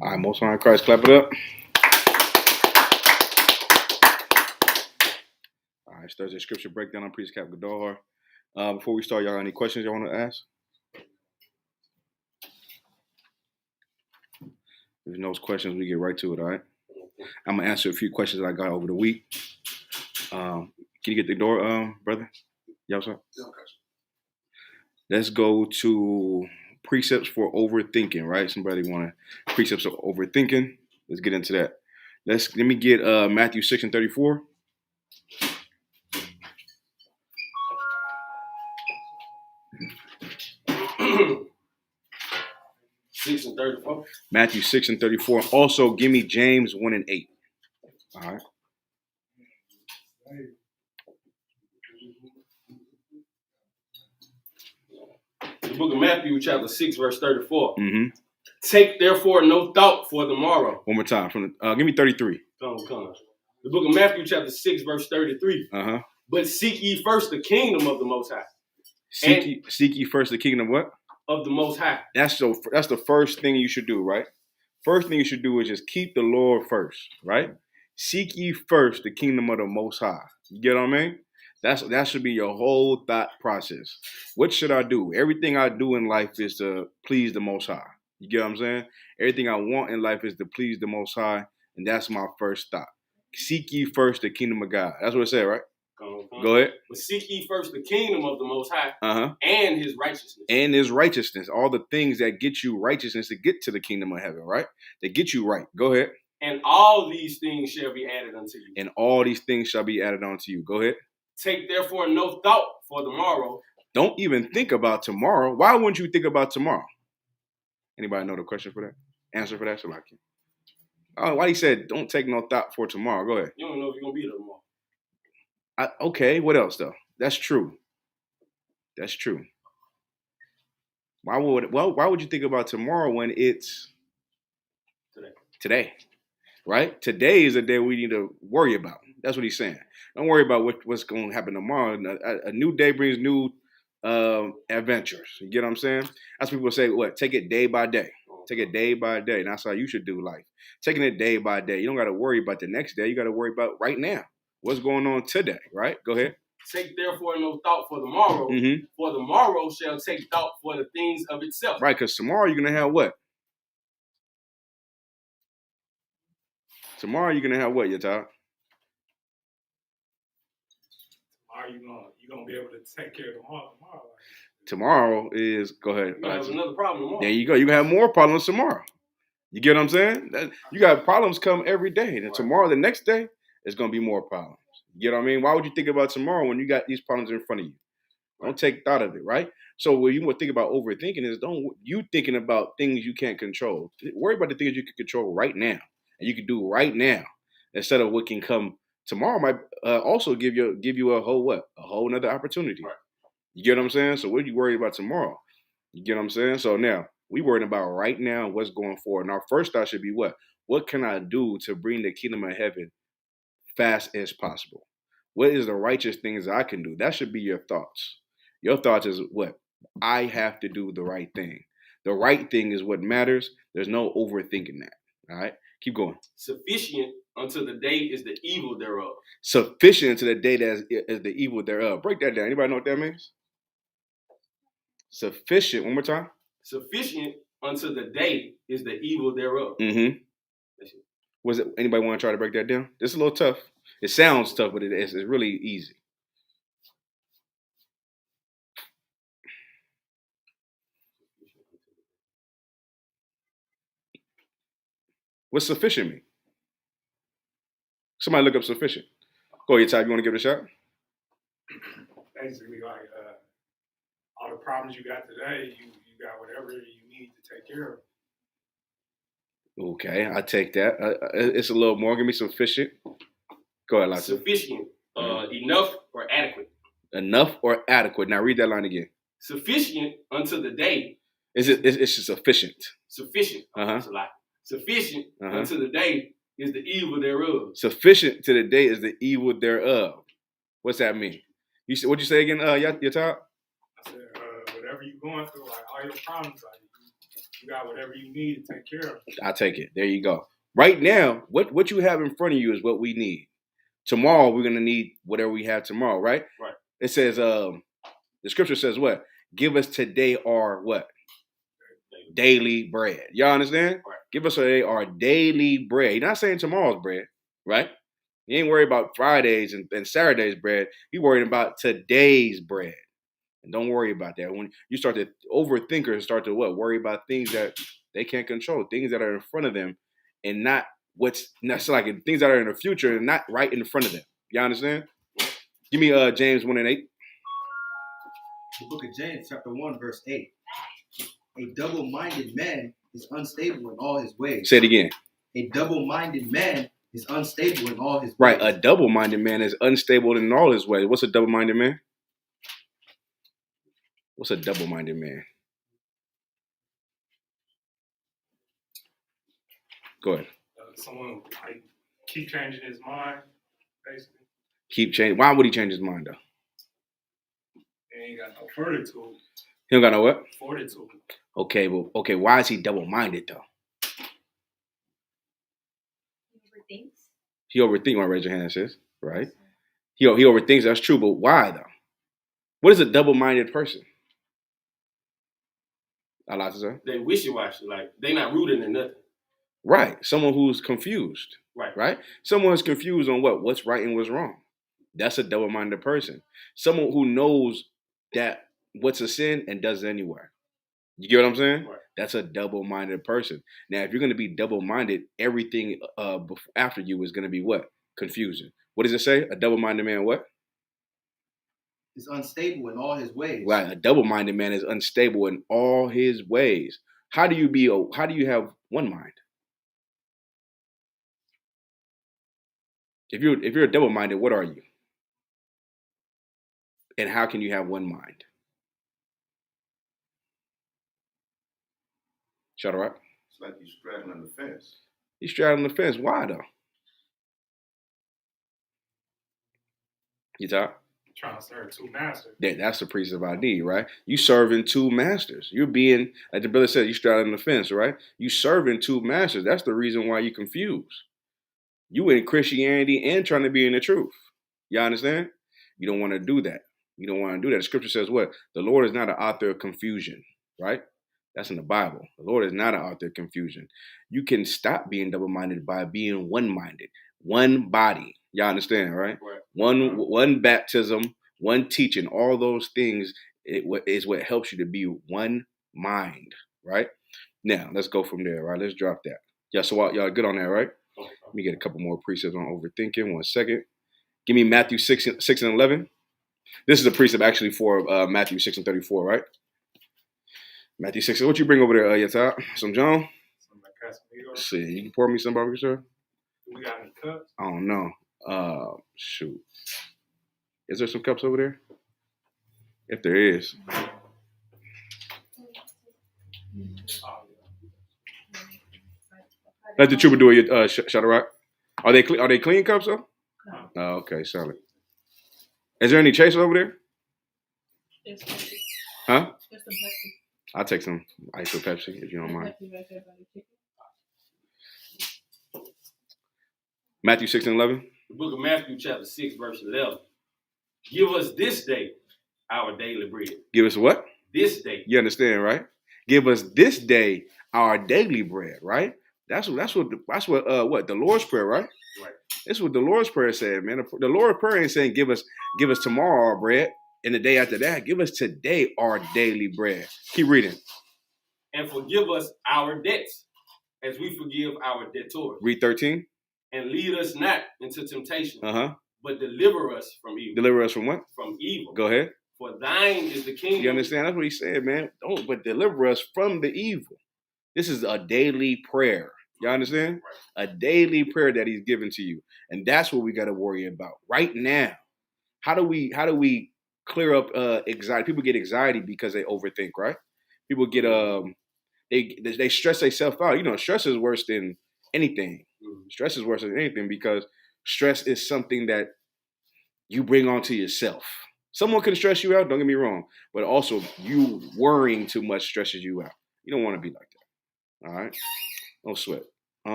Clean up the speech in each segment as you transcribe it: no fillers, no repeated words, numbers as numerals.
All right, most high in Christ, clap it up. All right, it's Thursday scripture breakdown. I'm Priest Cap Gadalhar. Before we start, y'all got any questions y'all want to ask? If there's no questions, we get right to it, all right? I'm going to answer a few questions that I got over the week. Can you get the door, brother? Y'all, sir? Let's go to precepts for overthinking, right? Somebody want to precepts of overthinking. Let's get into that. Let me get Matthew 6 and 34. Matthew 6 and 34. Also, give me James 1 and 8. All right. The book of Matthew, chapter 6, verse 34. Mm-hmm. Take therefore no thought for the morrow. One more time. Give me 33. Come. The book of Matthew, chapter 6, verse 33. Uh-huh. But seek ye first the kingdom of the Most High. Seek ye first the kingdom of what? Of the Most High. That's the first thing you should do, right? First thing you should do is just keep the Lord first, right? Seek ye first the kingdom of the Most High. You get what I mean? That should be your whole thought process. What should I do? Everything I do in life is to please the Most High. You get what I'm saying? Everything I want in life is to please the Most High, and that's my first thought. Seek ye first the kingdom of God. That's what it said, right? Go ahead. But seek ye first the kingdom of the Most High and his righteousness. And his righteousness. All the things that get you righteousness to get to the kingdom of heaven, right? That get you right. Go ahead. And all these things shall be added unto you. And all these things shall be added unto you. Go ahead. Take therefore no thought for the morrow. Don't even think about tomorrow. Why wouldn't you think about tomorrow? Anybody know the question for that? Answer for that? Salaki. Oh, why he said don't take no thought for tomorrow? Go ahead. You don't know if you're gonna be there tomorrow. Okay, what else though? That's true. Why would you think about tomorrow when it's today? Right? Today is the day we need to worry about. That's what he's saying. Don't worry about what's going to happen tomorrow. A new day brings new adventures. You get what I'm saying? That's people say, what? Take it day by day. Take it day by day. And that's how you should do life. Taking it day by day. You don't got to worry about the next day. You got to worry about right now. What's going on today, right? Go ahead. Take therefore no thought for the morrow, for the morrow shall take thought for the things of itself. Right, because tomorrow you're going to have what? Tomorrow you're going to have what, Yatar? Tomorrow you're gonna be able to take care of tomorrow. Tomorrow is, go ahead. You're gonna have another problem tomorrow. There you go. You're going to have more problems tomorrow. You get what I'm saying? You got problems come every day. And tomorrow, the next day, it's going to be more problems. You get what I mean? Why would you think about tomorrow when you got these problems in front of you? Don't take thought of it, right? So when you want to think about overthinking is you thinking about things you can't control. Worry about the things you can control right now. And you can do right now instead of what can come tomorrow might also give you a whole nother opportunity. Right. You get what I'm saying? So what are you worried about tomorrow? You get what I'm saying? So now we worried about right now and what's going forward. And our first thought should be what? What can I do to bring the kingdom of heaven fast as possible? What is the righteous things I can do? That should be your thoughts. Your thoughts is what? I have to do the right thing. The right thing is what matters. There's no overthinking that. All right? Keep going. Sufficient unto the day is the evil thereof. Sufficient unto the day that is the evil thereof. Break that down. Anybody know what that means? Sufficient. One more time. Sufficient unto the day is the evil thereof. Mm-hmm. Was it anybody want to try to break that down? It's a little tough. It sounds tough, but it's really easy. What's sufficient mean? Somebody look up sufficient. Go ahead, Ty. You want to give it a shot? Basically, like all the problems you got today, you got whatever you need to take care of. Okay, I take that. It's a little more. Give me sufficient. Go ahead, Lata. Sufficient, enough or adequate. Enough or adequate. Now read that line again. Sufficient unto the day. It's sufficient. Sufficient. Uh-huh. That's a lot. Sufficient unto the day is the evil thereof. Sufficient to the day is the evil thereof. What's that mean? You said, what'd you say again? Your top? I said, whatever you're going through, like all your problems, like you got whatever you need to take care of. I'll take it. There you go. Right now, what you have in front of you is what we need. Tomorrow, we're gonna need whatever we have tomorrow, right? Right. It says, the scripture says what? Give us today our what? Daily bread. Y'all understand? Right. Give us today our daily bread. You're not saying tomorrow's bread, right? You ain't worried about Fridays and Saturdays bread. You're worried about today's bread. And don't worry about that. When you start to overthinkers start to what? Worry about things that they can't control, things that are in front of them and not like things that are in the future and not right in front of them. You understand? Give me James 1:8. The book of James, chapter 1, verse 8. A double-minded man is unstable in all his ways. Say it again. A double-minded man is unstable in all his ways. Right. A double-minded man is unstable in all his ways. What's a double-minded man? What's a double-minded man? Go ahead. Someone like keep changing his mind, basically. Keep changing. Why would he change his mind though? He ain't got no fortitude. He don't got no what? Fortitude. Okay, well, okay. Why is he double-minded though? He overthinks. You want to raise your hand, sis? Right? He overthinks. That's true, but why though? What is a double-minded person? Allah to say. They wishy-washy, like they not rooted in nothing. Right. Someone who's confused. Right. Right? Someone who's confused on what's right and what's wrong. That's a double-minded person. Someone who knows that what's a sin and does it anyway. You get what I'm saying? Right. That's a double-minded person. Now, if you're going to be double-minded, everything after you is going to be what? Confusion. What does it say? A double-minded man what? Is unstable in all his ways. Right. A double-minded man is unstable in all his ways. How do you have one mind? If you're a double-minded, what are you? And how can you have one mind? Shut her up. It's like you're straddling the fence. You're straddling the fence. Why though? You talk? Trying to serve two masters. That's the priest of ID, right? You serving two masters. You're being, like the brother said, you straddling the fence, right? You serving two masters. That's the reason why you're confused. You in Christianity and trying to be in the truth. You understand? You don't want to do that. You don't want to do that. The scripture says what? The Lord is not an author of confusion, right? That's in the Bible. The Lord is not an author of confusion. You can stop being double-minded by being one-minded, one body. Y'all understand, right? Right. One baptism, one teaching. All those things is what helps you to be one mind, right? Now let's go from there, right? Let's drop that. Yeah. So y'all good on that, right? Let me get a couple more precepts on overthinking. 1 second. Give me Matthew 6 and 11. This is a precept actually for Matthew 6 and 34, right? Matthew 6. What you bring over there, Yata? Some John? Some like Casamigos. Let's see. You can pour me some barbecue, sir? Do we got any cups? I don't know. Shoot. Is there some cups over there? If there is. Oh, yeah. Let the troubadour Shadrach. Are they clean cups though? No. Oh, okay, solid. Is there any chaser over there? There's Pepsi. Huh? There's some Pepsi. I'll take some ice or Pepsi if you don't mind. Pepsi right there by the chicken. Matthew 6 and 11. The book of Matthew, chapter 6, verse 11. Give us this day our daily bread. Give us what? This day. You understand, right? Give us this day our daily bread, right? What the Lord's Prayer, right? Right. That's what the Lord's Prayer said, man. The Lord's Prayer ain't saying give us tomorrow our bread, and the day after that, give us today our daily bread. Keep reading. And forgive us our debts, as we forgive our debtors. Read 13. And lead us not into temptation, Uh-huh. but deliver us from evil. Deliver us from what? From evil. Go ahead. For thine is the kingdom. You understand? That's what he said, man. But deliver us from the evil. This is a daily prayer. You understand? Right. A daily prayer that he's given to you. And that's what we got to worry about right now. How do we clear up anxiety? People get anxiety because they overthink, right? People get they stress themselves out. You know, stress is worse than anything. Stress is worse than anything because stress is something that you bring onto yourself. Someone can stress you out, don't get me wrong, but also you worrying too much stresses you out. You don't want to be like that. All right? No sweat.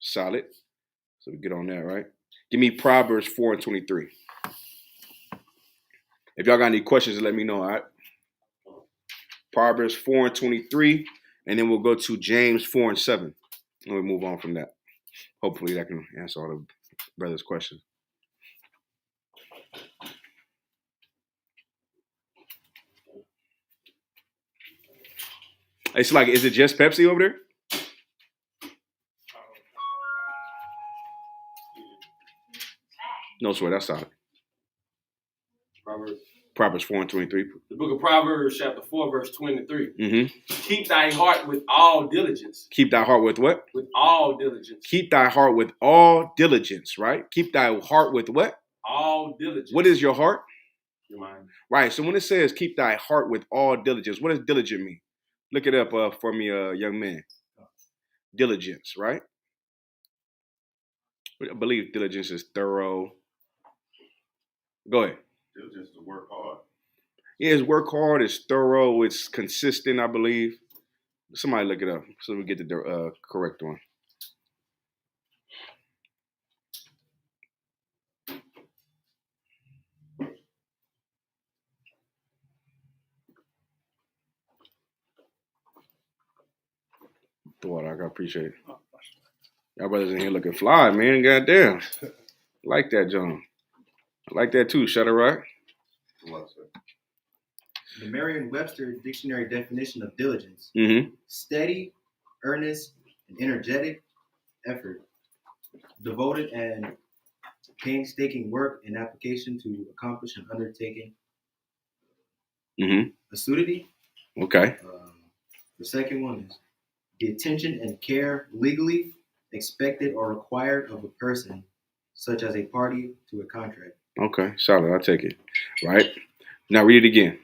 Solid. So we get on that, right? Give me Proverbs 4:23. If y'all got any questions, let me know, all right? Proverbs 4:23, and then we'll go to James 4:7. And we move on from that. Hopefully that can answer all the brothers' questions. It's like, is it just Pepsi over there? No sweat, that's solid. Proverbs 4:23. The book of Proverbs, chapter 4, verse 23. Mm-hmm. Keep thy heart with all diligence. Keep thy heart with what? With all diligence. Keep thy heart with all diligence, right? Keep thy heart with what? All diligence. What is your heart? Your mind. Right. So when it says keep thy heart with all diligence, what does diligent mean? Look it up for me, young man. Diligence, right? I believe diligence is thorough. Go ahead. Diligence to work hard. Yeah, it's work hard, it's thorough, it's consistent, I believe. Somebody look it up so we get the correct one. Thought I appreciate it. Y'all brothers in here looking fly, man. Goddamn. I like that, John. I like that too, Shutter Rock. The Merriam-Webster dictionary definition of diligence: Mm-hmm. steady, earnest, and energetic effort, devoted and painstaking work and application to accomplish an undertaking. Mm-hmm. Assiduity. Okay. The second one is the attention and care legally expected or required of a person, such as a party to a contract. Okay, solid. I'll take it. Right. Now read it again.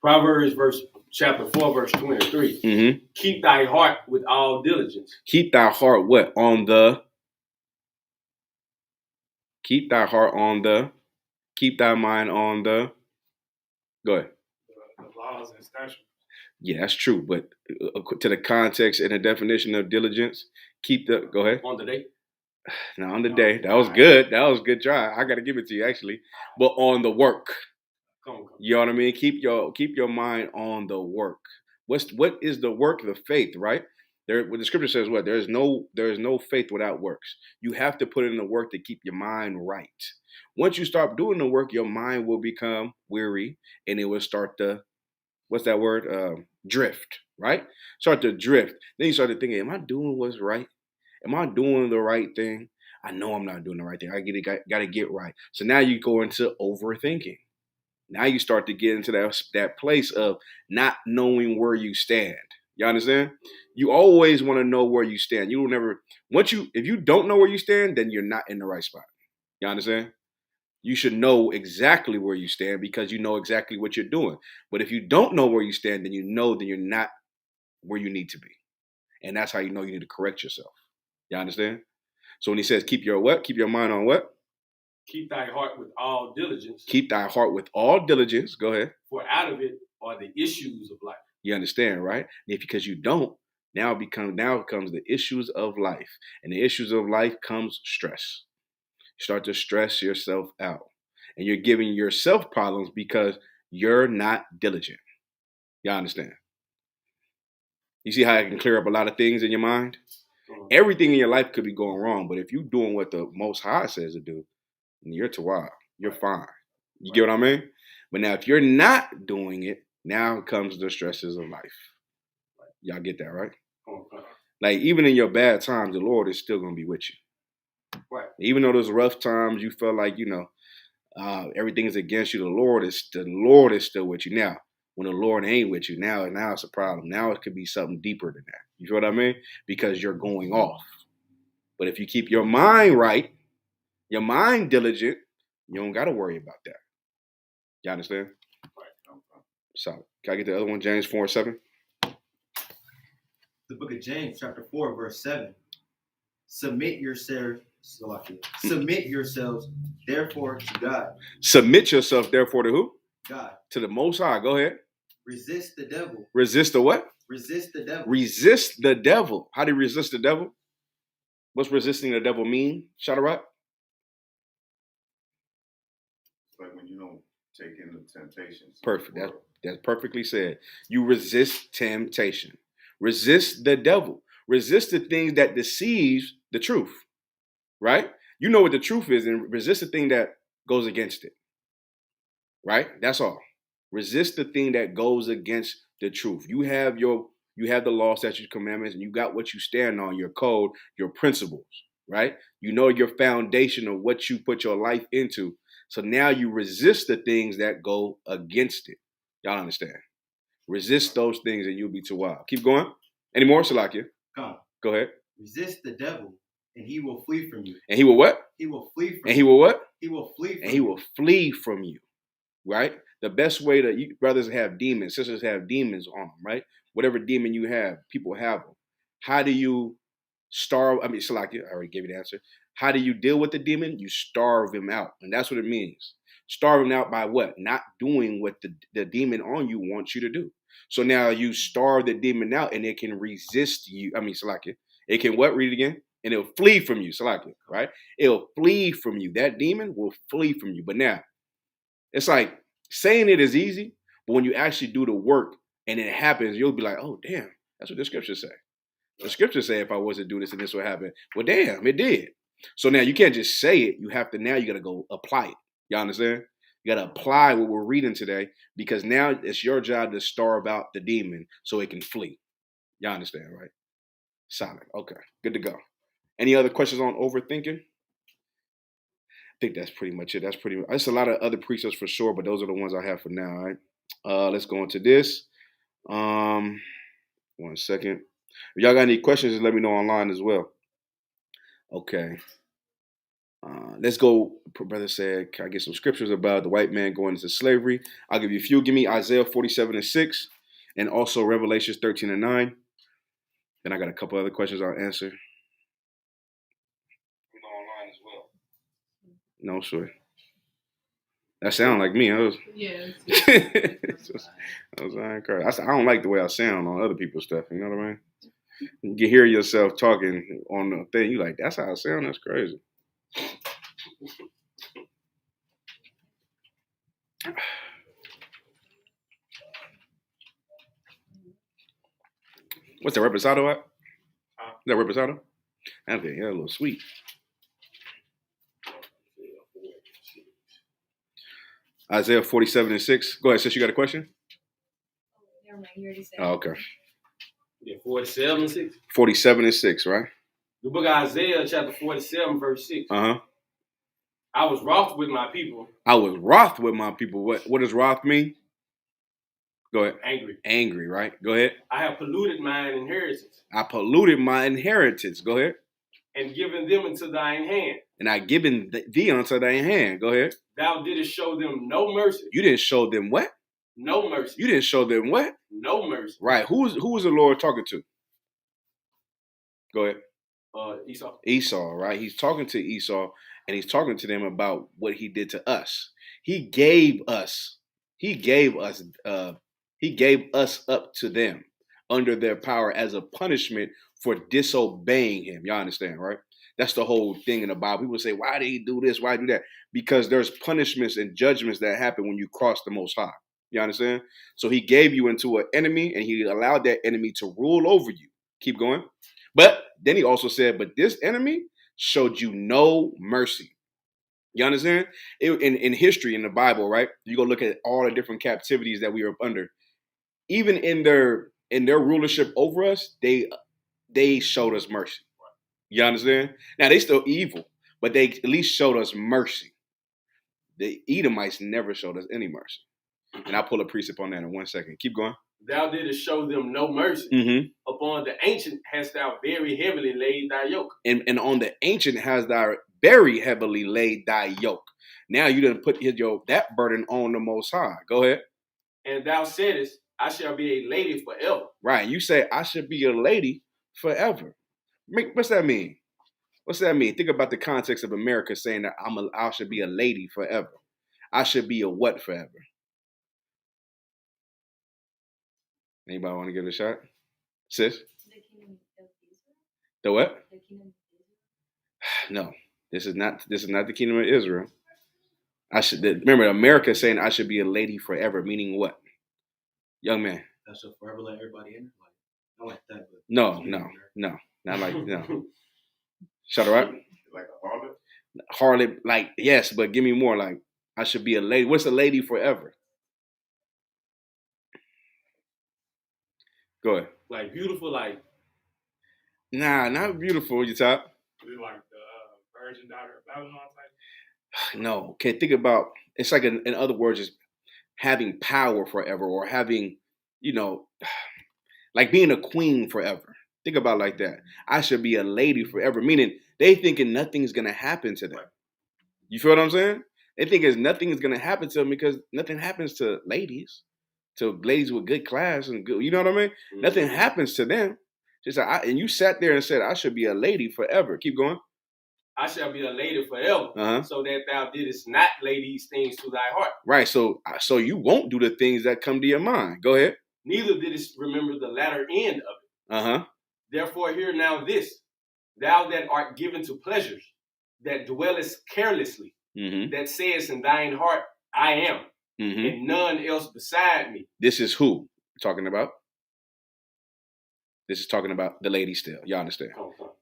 Proverbs chapter 4, verse 23. Mm-hmm. Keep thy heart with all diligence. Keep thy heart what? Keep thy heart on the. Keep thy mind on the. Go ahead. The laws and statutes. Yeah, that's true. But to the context and the definition of diligence, keep the. Go ahead. On the day. Now on the day. That was good. That was a good try. I got to give it to you actually. But on the work. Come. You know what I mean? Keep your mind on the work. What is the work? The faith, right? What the scripture says, what? There is no faith without works. You have to put in the work to keep your mind right. Once you start doing the work, your mind will become weary and it will start to, what's that word? Drift, right? Start to drift. Then you start to thinking, am I doing what's right? Am I doing the right thing? I know I'm not doing the right thing. I got to get right. So now you go into overthinking. Now you start to get into that place of not knowing where you stand. You understand? You always want to know where you stand. You will never, if you don't know where you stand, then you're not in the right spot. You understand? You should know exactly where you stand because you know exactly what you're doing. But if you don't know where you stand, then you know that you're not where you need to be. And that's how you know you need to correct yourself. You understand? So when he says keep your what? Keep your mind on what? Keep thy heart with all diligence. Keep thy heart with all diligence. Go ahead. For out of it are the issues of life. You understand, right? Because you don't, now it comes the issues of life. And the issues of life comes stress. You start to stress yourself out. And you're giving yourself problems because you're not diligent. You understand? You see how it can clear up a lot of things in your mind? Everything in your life could be going wrong, but if you're doing what the Most High says to do, then you're tawab. You're fine. You get what I mean? But now, if you're not doing it, now comes the stresses of life. Y'all get that, right? Like, even in your bad times, the Lord is still going to be with you. Right. Even though those rough times, you feel like, everything is against you, the Lord is still with you. Now, when the Lord ain't with you, now it's a problem. Now it could be something deeper than that. You feel what I mean? Because you're going off. But if you keep your mind right, your mind diligent, you don't got to worry about that. You understand? Right. So, can I get the other one? James 4:7. The book of James, chapter 4, verse 7. Submit yourselves, therefore, to God. Submit yourself, therefore, to who? God. To the Most High. Go ahead. Resist the devil. Resist the what? Resist the devil. Resist the devil. How do you resist the devil? What's resisting the devil mean? Shadarat? It's like when you don't take in the temptations. Perfect. That's perfectly said. You resist temptation. Resist the devil. Resist the things that deceives the truth. Right? You know what the truth is, and resist the thing that goes against it. Right? That's all. Resist the thing that goes against the truth. You have the law, statutes, commandments, and you got what you stand on, your code, your principles, right? You know your foundation of what you put your life into. So now you resist the things that go against it. Y'all understand? Resist those things and you'll be too wild. Keep going. Any more, Salakia? Come. Go ahead. Resist the devil, and he will flee from you. And he will what? He will flee from you. And he will what? He will flee from you. And he will flee from you, right? The best way to, you brothers have demons, sisters have demons on them, right? Whatever demon you have, people have them. How do you Salakia, I already gave you the answer. How do you deal with the demon? You starve him out. And that's what it means. Starve him out by what? Not doing what the demon on you wants you to do. So now you starve the demon out and it can resist you. Salakia. It can what? Read it again. And it'll flee from you. Salakia, right? It'll flee from you. That demon will flee from you. But now, it's like saying it is easy, but when you actually do the work and it happens, you'll be like, oh, damn, that's what the scriptures say. The scriptures say if I was to do this and this would happen. Well, damn, it did. So now you can't just say it. You got to go apply it. Y'all understand? You got to apply what we're reading today because now it's your job to starve out the demon so it can flee. Y'all understand, right? Solid. Okay, good to go. Any other questions on overthinking? I think that's pretty much it. There's a lot of other precepts for sure, but those are the ones I have for now. All right. Let's go into this. 1 second. If y'all got any questions, just let me know online as well. Okay. Let's go. Brother said, can I get some scriptures about the white man going into slavery? I'll give you a few. Give me Isaiah 47:6 and also Revelations 13:9. Then I got a couple other questions I'll answer. Online as well. No, sure. That sound like me. Yes. I don't like the way I sound on other people's stuff. You know what I mean? You hear yourself talking on the thing. You like, that's how I sound. That's crazy. What's that reposado at? Is that reposado? I think a little sweet. Isaiah 47:6. Go ahead, sis. You got a question? Never mind. You already said. Oh, okay. Yeah, 47:6. 47:6, right? The book of Isaiah, chapter 47, verse 6. Uh-huh. I was wroth with my people. I was wroth with my people. What does wroth mean? Go ahead. Angry. Angry, right? Go ahead. I have polluted mine inheritance. I polluted my inheritance. Go ahead. And given them into thine hand. And I given thee unto thine hand. Go ahead. Thou didst show them no mercy. You didn't show them what? No mercy. You didn't show them what? No mercy. Right. Who was the Lord talking to? Go ahead. Esau. Esau, right? He's talking to Esau, and he's talking to them about what he did to us. He gave us up to them under their power as a punishment for disobeying him. Y'all understand, right? That's the whole thing in the Bible. People say, why did he do this? Why do that? Because there's punishments and judgments that happen when you cross the Most High. You understand? So he gave you into an enemy and he allowed that enemy to rule over you. Keep going. But then he also said, but this enemy showed you no mercy. You understand? In history, in the Bible, right? You go look at all the different captivities that we are under. Even in their rulership over us, they showed us mercy. You understand? Now they still evil, but they at least showed us mercy. The Edomites never showed us any mercy. And I'll pull a precept on that in 1 second. Keep going. Thou didst show them no mercy. Upon the ancient hast thou very heavily laid thy yoke. And on the ancient has thou very heavily laid thy yoke. Now you done put that burden on the Most High. Go ahead. And thou saidest, I shall be a lady forever. Right. You say, I should be a lady forever. What's that mean? What's that mean? Think about the context of America saying that I should be a lady forever. I should be a what forever? Anybody want to give it a shot? Sis? The kingdom of Israel? The what? The kingdom of Israel? No. This is not the kingdom of Israel. Remember, America is saying I should be a lady forever, meaning what? Young man. That should forever let everybody in. Like, I like that, but No. Not like no. Shut her up. Like a harlot? Harlot, like, yes, but give me more. Like, I should be a lady. What's a lady forever? Go ahead. Like beautiful, like. Nah, not beautiful, you top. Is it like the virgin daughter of Babylon type? No. Okay, think about, it's like, in other words, just having power forever, or having, like being a queen forever. Think about it like that. I should be a lady forever, meaning they thinking nothing's going to happen to them. You feel what I'm saying? They think nothing is going to happen to them because nothing happens to ladies with good class and good, you know what I mean? Mm-hmm. Nothing happens to them. Just and you sat there and said, I should be a lady forever. Keep going. I shall be a lady forever, so that thou didst not lay these things to thy heart. Right, so you won't do the things that come to your mind. Go ahead. Neither didst remember the latter end of it. Therefore hear now this, thou that art given to pleasures, that dwellest carelessly, that sayest in thine heart, I am, and none else beside me. This is who talking about? This is talking about the lady still. Y'all understand?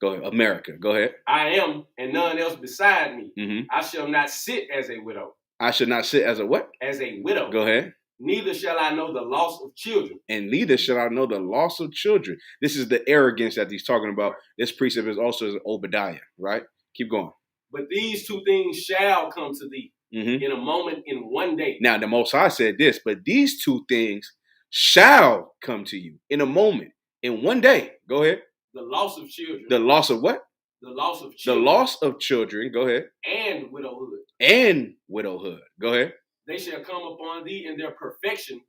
Go ahead. America. Go ahead. I am, and none else beside me. I shall not sit as a widow. I should not sit as a what? As a widow. Go ahead. Neither shall I know the loss of children. And neither shall I know the loss of children. This is the arrogance that he's talking about. This precept is also Obadiah, right? Keep going. But these two things shall come to thee in a moment, in one day. Now, the Most High said this, but these two things shall come to you in a moment, in one day. Go ahead. The loss of children. The loss of what? The loss of children. The loss of children. Go ahead. And widowhood. And widowhood. Go ahead. They shall come upon thee in their perfection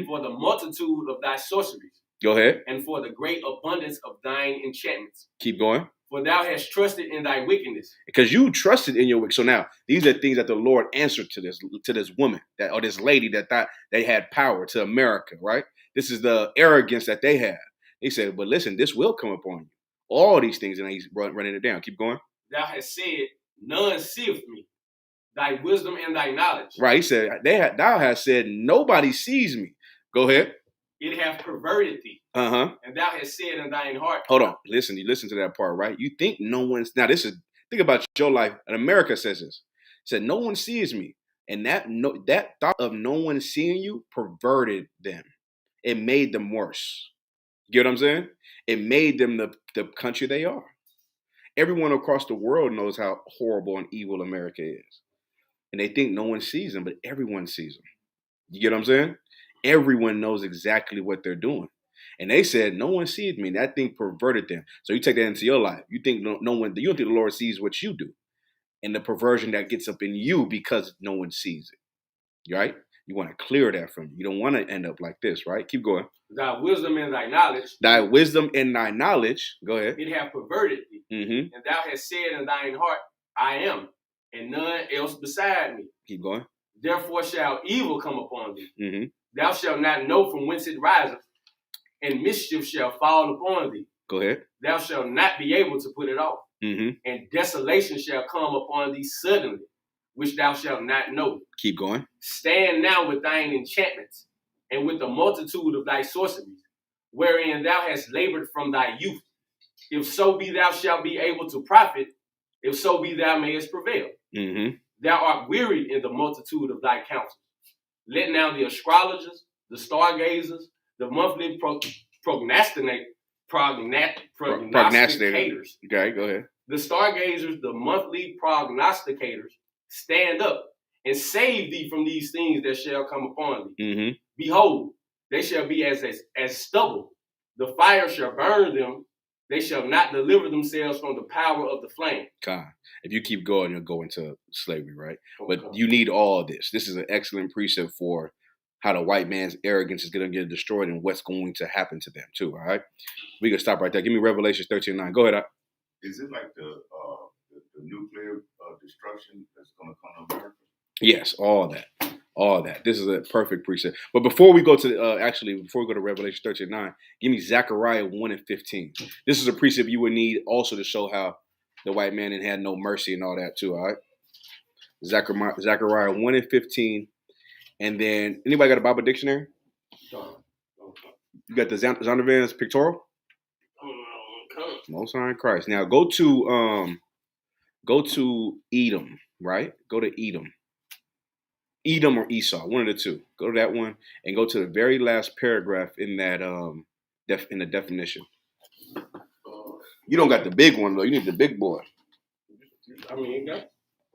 for the multitude of thy sorceries. Go ahead. And for the great abundance of thine enchantments. Keep going. For thou hast trusted in thy wickedness. Because you trusted in your wickedness. So now, these are things that the Lord answered to this woman, or this lady that thought they had power, to America, right? This is the arrogance that they had. He said, but listen, this will come upon you. All these things, and he's running it down. Keep going. Thou hast said, none seeth me. Thy wisdom and thy knowledge. Right. He said, thou hast said, nobody sees me. Go ahead. It hath perverted thee. And thou hast said in thine heart. Hold on. You listen to that part, right? You think no one's, now think about your life. And America says this. It said, no one sees me. And that thought of no one seeing you perverted them. It made them worse. You get what I'm saying? It made them the country they are. Everyone across the world knows how horrible and evil America is. And they think no one sees them, but everyone sees them. You get what I'm saying? Everyone knows exactly what they're doing. And they said, no one sees me. And that thing perverted them. So you take that into your life. You think you don't think the Lord sees what you do. And the perversion that gets up in you because no one sees it. Right? You want to clear that from you. You don't want to end up like this, right? Keep going. Thy wisdom and thy knowledge. Thy wisdom and thy knowledge. Go ahead. It hath perverted thee. And thou hast said in thine heart, I am, and none else beside me. Keep going. Therefore shall evil come upon thee. Thou shalt not know from whence it riseth, and mischief shall fall upon thee. Go ahead. Thou shalt not be able to put it off. And desolation shall come upon thee suddenly, which thou shalt not know. Keep going. Stand now with thine enchantments, and with the multitude of thy sorceries, wherein thou hast labored from thy youth. If so be thou shalt be able to profit, if so be thou mayest prevail. Mm-hmm. Thou art wearied in the multitude of thy counsels. Let now the astrologers, the stargazers, the monthly prognosticators. Okay, go ahead. The stargazers, the monthly prognosticators, stand up and save thee from these things that shall come upon thee. Mm-hmm. Behold, they shall be as stubble. The fire shall burn them. They shall not deliver themselves from the power of the flame. God, if you keep going, you'll go into slavery, right? Okay. But you need all of this. This is an excellent precept for how the white man's arrogance is going to get destroyed and what's going to happen to them too, all right? We can stop right there. Give me Revelation 13:9. Go ahead. Is it like the nuclear destruction that's going to come to America? Yes, all that. This is a perfect precept. But before we go to before we go to Revelation 13:9, give me Zechariah 1:15. This is a precept you would need also to show how the white man had no mercy and all that too. All right, Zechariah 1:15, and then anybody got a Bible dictionary? You got the Zondervan's pictorial? Most High in Christ. Now go to Edom, right? Go to Edom. Edom or Esau, one of the two. Go to that one and go to the very last paragraph in that in the definition. You don't got the big one though. You need the big boy. I mean,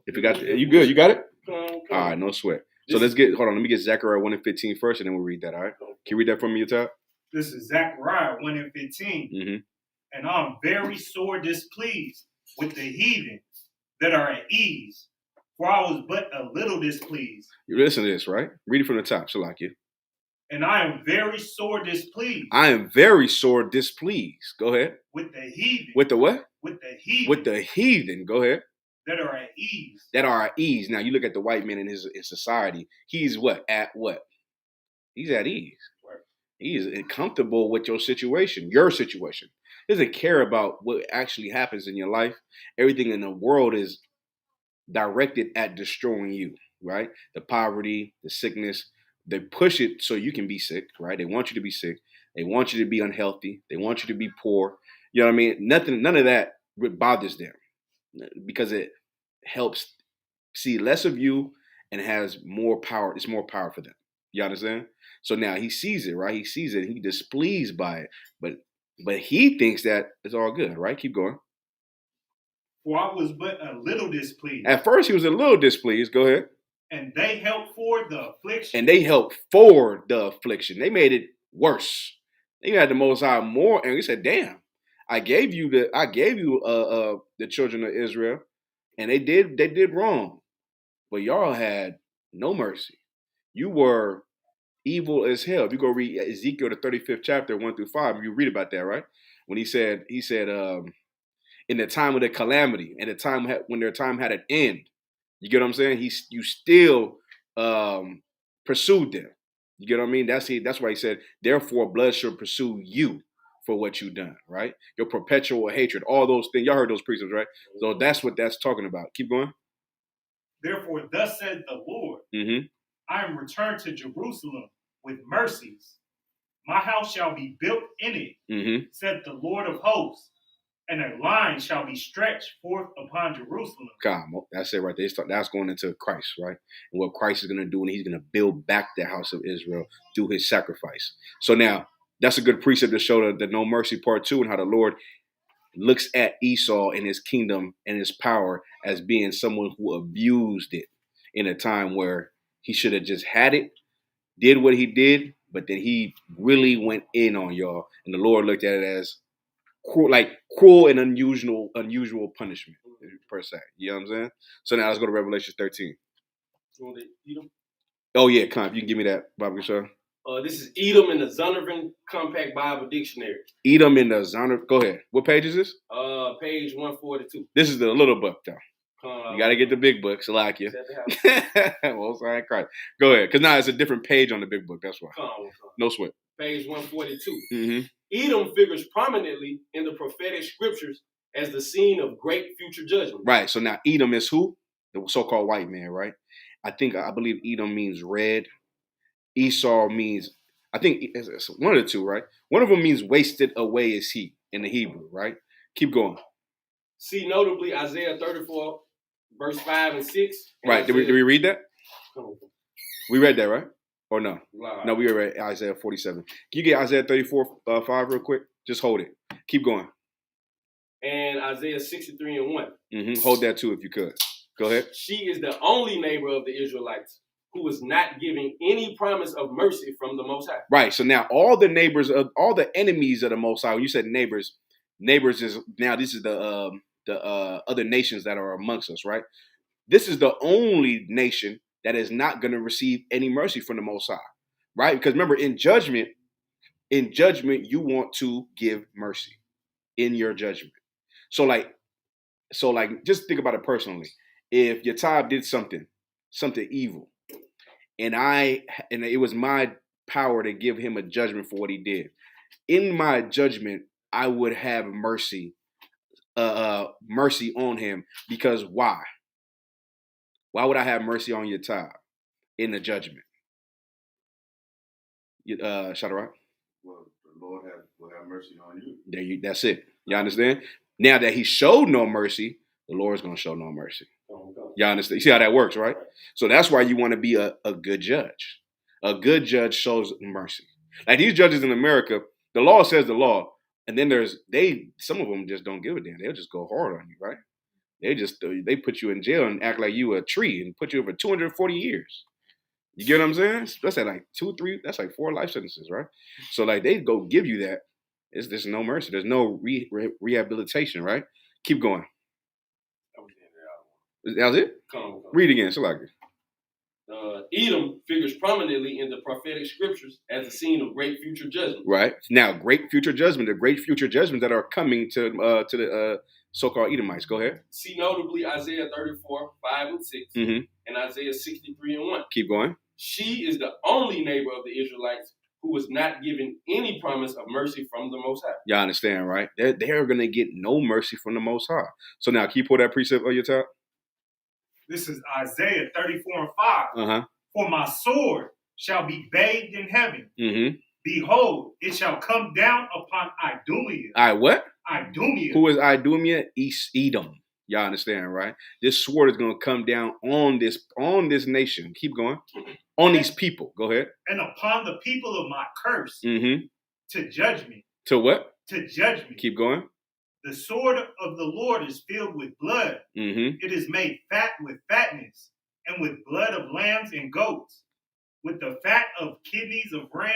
if you got you good? You got it? All right, no sweat. So let me get Zechariah 1:15 first, and then we'll read that. All right? Can you read that for me, Yatab? This is Zechariah 1:15. Mm-hmm. And I'm very sore displeased with the heathen that are at ease, for I was but a little displeased. You listen to this, right? Read it from the top, Shalakia. And I am very sore displeased. I am very sore displeased. Go ahead. With the heathen. With the what? With the heathen. With the heathen. Go ahead. That are at ease. That are at ease. Now you look at the white man in his society. He's what? At what? He's at ease. Right. He is comfortable with your situation. Your situation. He doesn't care about what actually happens in your life. Everything in the world is directed at destroying you, right? The poverty, the sickness. They push it so you can be sick, right? They want you to be sick. They want you to be unhealthy. They want you to be poor. You know what I mean? None of that bothers them because it helps see less of you and has more power. It's more power for them. You understand? So now he sees it, right? He sees it. He's displeased by it, but he thinks that it's all good, right? Keep going. For I was but a little displeased. At first, he was a little displeased. Go ahead. And they helped for the affliction. And they helped for the affliction. They made it worse. They had the Most High more, and he said, "Damn, I gave you the children of Israel, and they did wrong, but y'all had no mercy. You were evil as hell." If you go read Ezekiel the 35th chapter 1-5, you read about that, right? When he said, in the time of the calamity, and the time when their time had an end. You get what I'm saying? You still pursued them. You get what I mean? That's why he said, "Therefore, blood shall pursue you for what you've done." Right? Your perpetual hatred, all those things. Y'all heard those precepts, right? So that's what that's talking about. Keep going. Therefore, thus said the Lord, Mm-hmm. I am returned to Jerusalem with mercies. My house shall be built in it, Mm-hmm. said the Lord of hosts. And a line shall be stretched forth upon Jerusalem. God, that's it right there. That's going into Christ, right? And what Christ is going to do, and he's going to build back the house of Israel through his sacrifice. So now, that's a good precept to show the no mercy part 2 and how the Lord looks at Esau and his kingdom and his power as being someone who abused it in a time where he should have just had it, did what he did, but then he really went in on y'all. And the Lord looked at it as cruel and unusual punishment per se. You know what I'm saying? So now let's go to Revelation 13. Oh yeah, Comp, you can give me that, Bobby Shaw. This is Edom in the Zondervan Compact Bible Dictionary. Edom in the Zondervan. Go ahead. What page is this? Page 142. This is the little book, though. You got to get the big book, Salakia. Well, sorry, Christ. Go ahead, because now it's a different page on the big book. That's why. No sweat. Page 142. Mm-hmm. Edom figures prominently in the prophetic scriptures as the scene of great future judgment. Right. So now Edom is who? the so-called white man, right? I believe Edom means red. Esau means, I think it's one of the two, right? One of them means wasted away is he in the Hebrew, right? Keep going. See notably Isaiah 34, verse 5 and 6. And Right. Did we read that? We read that, right? Or no? No, we read Isaiah 47. Can you get Isaiah 34, 5 real quick? Just hold it. Keep going. And Isaiah 63 and 1. Hold that too if you could. Go ahead. She is the only neighbor of the Israelites who is not giving any promise of mercy from the Most High. Right. So now all the enemies of the Most High, when you said neighbors is now this is the other nations that are amongst us, right? This is the only nation that is not going to receive any mercy from the Most High, right? Because remember, in judgment, you want to give mercy in your judgment. So like, just think about it personally. If Yatab did something evil, and it was my power to give him a judgment for what he did, in my judgment, I would have mercy on him, because why? Why would I have mercy on Yatab in the judgment? Shadrach? Well, the Lord will have mercy on you. That's it. You understand? Now that he showed no mercy, the Lord's going to show no mercy. You understand? You see how that works, right? So that's why you want to be a good judge. A good judge shows mercy. Like these judges in America, the law says the law, and then some of them just don't give a damn. They'll just go hard on you, right? They put you in jail and act like you a tree and put you over 240 years. You get what I'm saying? That's like 2, 3. That's like 4 life sentences, right? So like they go give you that. There's no mercy. There's no rehabilitation, right? Keep going. That was it? Come. Read again. So like Edom figures prominently in the prophetic scriptures as a scene of great future judgment. Right. Now, great future judgment, the great future judgments that are coming to the so-called Edomites. Go ahead. See notably Isaiah 34, 5 and 6, and Isaiah 63 and 1. Keep going. She is the only neighbor of the Israelites who was not given any promise of mercy from the Most High. Y'all understand, right? They're going to get no mercy from the Most High. So now, can you pull that precept on your top? This is Isaiah 34 and 5. For my sword shall be bathed in heaven. Behold, it shall come down upon Idumea. What? Idumea. Who is Idumea? Edom. Y'all understand, right? This sword is going to come down on this nation. Keep going. On these people. Go ahead. And upon the people of my curse. To judgment. To what? To judgment. Keep going. The sword of the Lord is filled with blood. It is made fat with fatness, and with blood of lambs and goats, with the fat of kidneys of ram,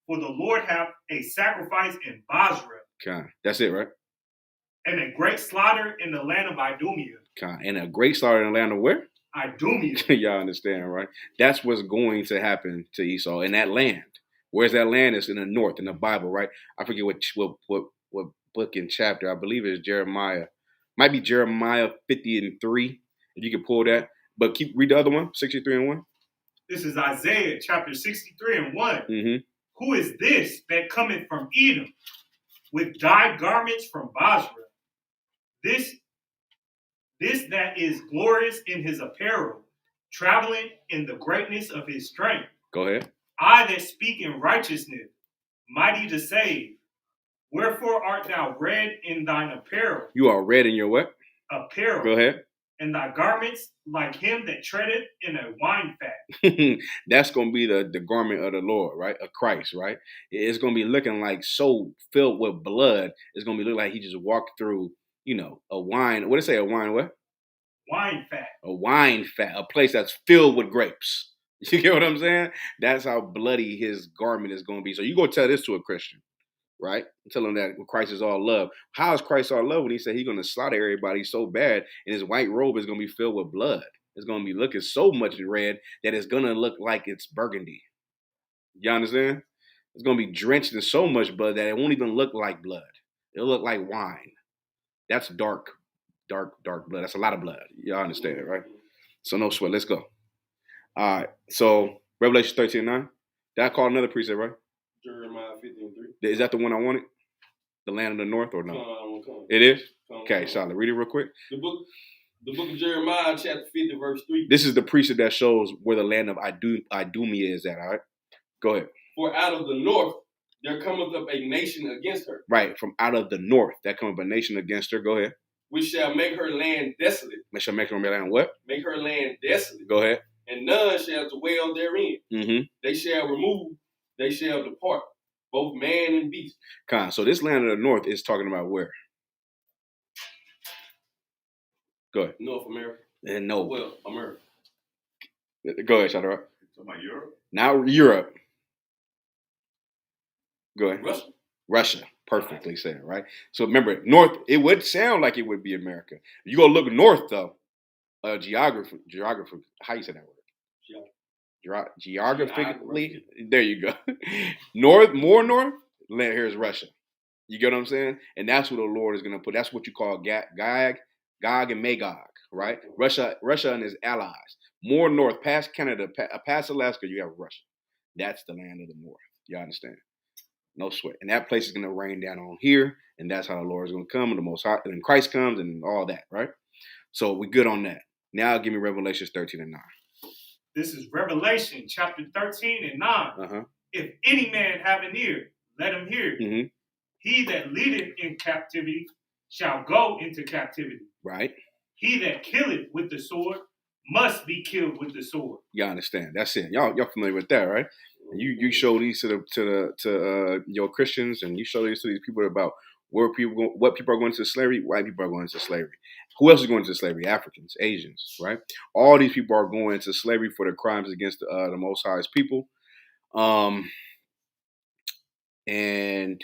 for the Lord hath a sacrifice in Basra. Okay. That's it, right? And a great slaughter in the land of Idumea. Okay. And a great slaughter in the land of where? Idumea. Y'all understand, right? That's what's going to happen to Esau in that land. Where's that land? It's in the north, in the Bible, right? I forget what book and chapter. I believe it's Jeremiah. Might be Jeremiah 50:3. If you can pull that. But read the other one, 63 and 1. This is Isaiah chapter 63 and 1. Who is this that cometh from Edom with dyed garments from Basra? This that is glorious in his apparel, traveling in the greatness of his strength. Go ahead. I that speak in righteousness, mighty to save. Wherefore art thou red in thine apparel? You are red in your what? Apparel. Go ahead. And thy garments like him that treadeth in a wine fat. That's going to be the garment of the Lord, right? Of Christ, right? It's going to be looking like so filled with blood. It's going to be looking like he just walked through, a wine. What did it say? A wine what? Wine fat. A wine fat. A place that's filled with grapes. You get what I'm saying? That's how bloody his garment is going to be. So you go tell this to a Christian. Right? Tell him that Christ is all love. How is Christ all love when he said he's going to slaughter everybody so bad and his white robe is going to be filled with blood? It's going to be looking so much red that it's going to look like it's burgundy. You understand? It's going to be drenched in so much blood that it won't even look like blood. It'll look like wine. That's dark blood. That's a lot of blood. Y'all understand it, right? So no sweat. Let's go. All right. So Revelation 13:9. Did I call another precept, right? Jeremiah 50:3. Is that the one I wanted? The land of the north or no? Come. It is? Okay, solid. Read it real quick. The book of Jeremiah, chapter 50, verse 3. This is the precept that shows where the land of Idumea is at, all right? Go ahead. For out of the north there cometh up a nation against her. Right, from out of the north, that cometh up a nation against her. Go ahead. Which shall make her land desolate. Which shall make her land what? Make her land desolate. Go ahead. And none shall dwell therein. Mm-hmm. They shall remove, they shall depart, both man and beast. So this land of the north is talking about where? Go ahead. North America. And no. Well, America. Go ahead, Shadrach. Talking about Europe? Now Europe. Go ahead. Russia. Perfectly said, right? So remember, north, it would sound like it would be America. You go look north, though. Geography. How you say that word? Geographically. There you go. More north, here's Russia. You get what I'm saying? And that's what the Lord is going to put. That's what you call Gog and Magog, right? Russia and his allies. More north, past Canada, past Alaska, you have Russia. That's the land of the north. You understand? No sweat. And that place is going to rain down on here, and that's how the Lord is going to come, and the Most High, and then Christ comes, and all that, right? So we're good on that. Now give me Revelation 13 and 9. This is Revelation chapter 13 and 9. Uh-huh. If any man have an ear, let him hear. Mm-hmm. He that leadeth in captivity shall go into captivity. Right. He that killeth with the sword must be killed with the sword. You understand? That's it. Y'all familiar with that, right? You show these to your Christians, and you show these to these people about what people are going to slavery. White people are going into slavery. Who else is going into slavery? Africans, Asians, right? All these people are going into slavery for their crimes against the Most High's people. And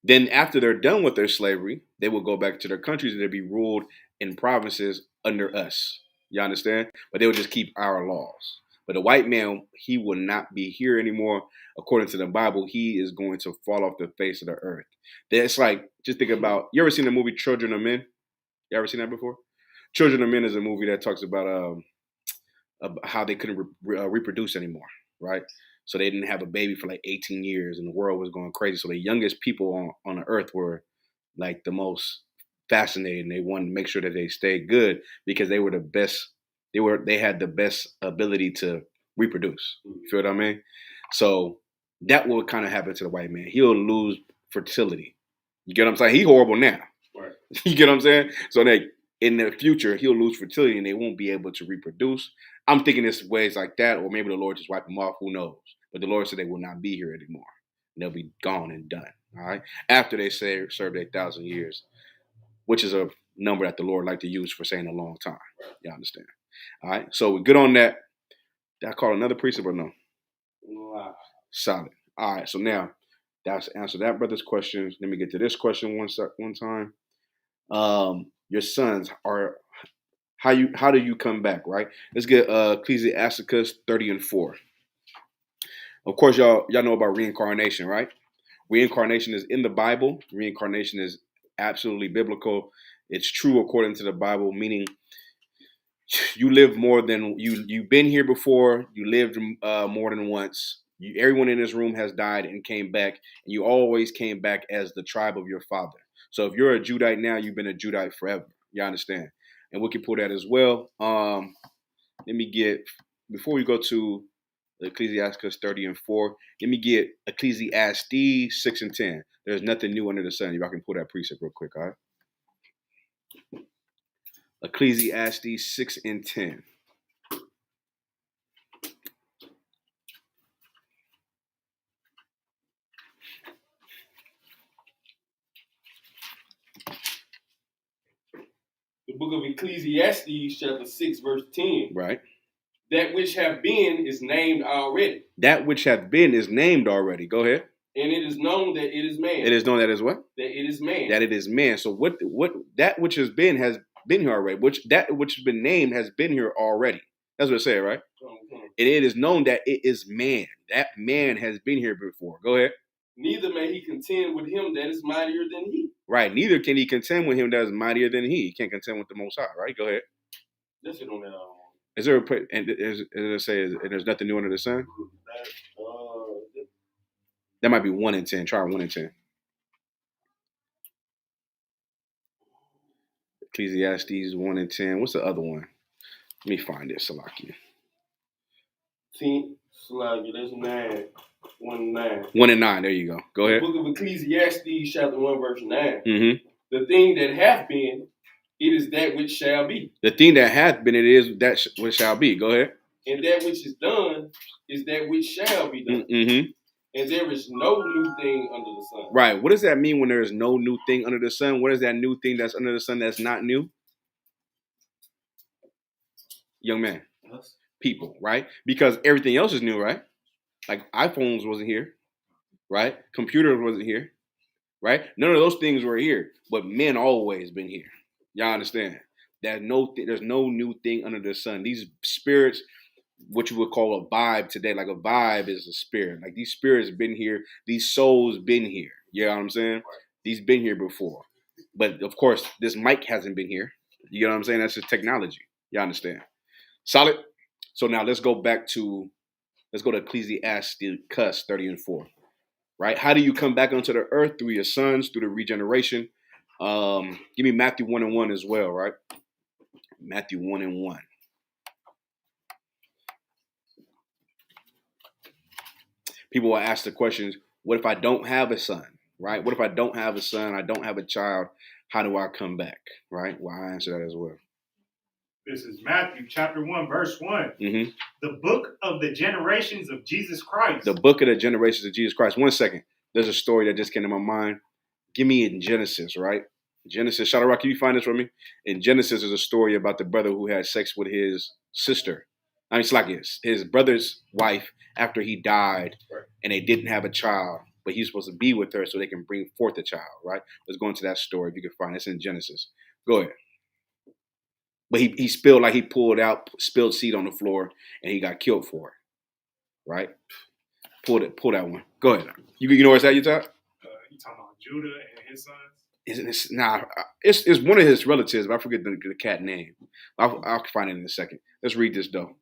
then after they're done with their slavery, they will go back to their countries and they'll be ruled in provinces under us. You understand? But they will just keep our laws. But the white man, he will not be here anymore. According to the Bible, he is going to fall off the face of the earth. That's like, just think about, you ever seen the movie Children of Men? You ever seen that before? Children of Men is a movie that talks about how they couldn't reproduce anymore, right? So they didn't have a baby for like 18 years and the world was going crazy. So the youngest people on the earth were like the most fascinating. They wanted to make sure that they stayed good because they were the best. They had the best ability to reproduce. You feel what I mean? So that will kind of happen to the white man. He'll lose fertility. You get what I'm saying? He's horrible now. Right. You get what I'm saying? So that in the future, he'll lose fertility and they won't be able to reproduce. I'm thinking it's ways like that, or maybe the Lord just wiped them off. Who knows? But the Lord said they will not be here anymore. They'll be gone and done. All right. After they served 1,000 years, which is a number that the Lord liked to use for saying a long time. You understand? All right. So we're good on that. Did I call another precept or no? Wow. Solid. All right. So now that's answered that brother's questions. Let me get to this question one time. Your sons are how do you come back, right? Let's get Ecclesiasticus 30 and 4. Of course, y'all know about reincarnation, right? Reincarnation is in the Bible. Reincarnation is absolutely biblical. It's true according to the Bible, meaning you live more than you've been here before. You lived more than once. Everyone in this room has died and came back, and you always came back as the tribe of your father. So if you're a Judite now, you've been a Judite forever. You understand? And we can pull that as well. Let me get, before we go to Ecclesiasticus 30 and 4, let me get Ecclesiastes 6 and 10. There's nothing new under the sun. If I can pull that precept real quick, all right? Ecclesiastes 6 and 10. The book of Ecclesiastes, chapter 6, verse 10. Right. That which have been is named already. That which hath been is named already. Go ahead. And it is known that it is man. It is known that is what? That it is man. That it is man. So what that which has been here already. That which has been named has been here already. That's what it said, right? Okay. And it is known that it is man. That man has been here before. Go ahead. Neither may he contend with him that is mightier than he. Right. Neither can he contend with him that is mightier than he. He can't contend with the Most High. Right. Go ahead. That's it on that. Is there there's nothing new under the sun? That might be 1 in 10. Try 1 in 10. Ecclesiastes 1 and 10. What's the other one? Let me find it, Salaki. 10, Salaki, that's 9. 1 and 9. 1 and 9. There you go. Go ahead. The book of Ecclesiastes, chapter 1, verse 9. Mm-hmm. The thing that hath been, it is that which shall be. The thing that hath been, it is that which shall be. Go ahead. And that which is done is that which shall be done. Mm-hmm. And there is no new thing under the sun. Right. What does that mean when there is no new thing under the sun? What is that new thing that's under the sun that's not new? Young man. Us. People, right? Because everything else is new, right? Like iPhones wasn't here, right? Computers wasn't here, right? None of those things were here, but men always been here. Y'all understand? There's no new thing under the sun. These spirits, what you would call a vibe today, like a vibe is a spirit. Like these spirits been here, these souls been here. You know what I'm saying? These been here before. But of course, this mic hasn't been here. You know what I'm saying? That's just technology. You understand? Solid. So now let's go to Ecclesiastes 30 and 4. Right? How do you come back onto the earth? Through your sons, through the regeneration. Give me Matthew 1 and 1 as well, right? Matthew 1 and 1. People will ask the questions, what if I don't have a son, right? What if I don't have a son, I don't have a child, how do I come back, right? Well, I answer that as well. This is Matthew chapter 1, verse 1. Mm-hmm. The book of the generations of Jesus Christ. The book of the generations of Jesus Christ. 1 second. There's a story that just came to my mind. Give me in Genesis, right? Genesis. Shadara, can you find this for me? In Genesis is a story about the brother who had sex with his sister. I mean, it's like his brother's wife after he died, and they didn't have a child, but he's supposed to be with her so they can bring forth a child, right? Let's go into that story if you can find it. It's in Genesis. Go ahead. But he spilled seed on the floor, and he got killed for it, right? Pull that one. Go ahead. You know what's that you talk? You talking about Judah and his sons? Isn't this nah? It's one of his relatives, but I forget the cat name. I'll find it in a second. Let's read this though.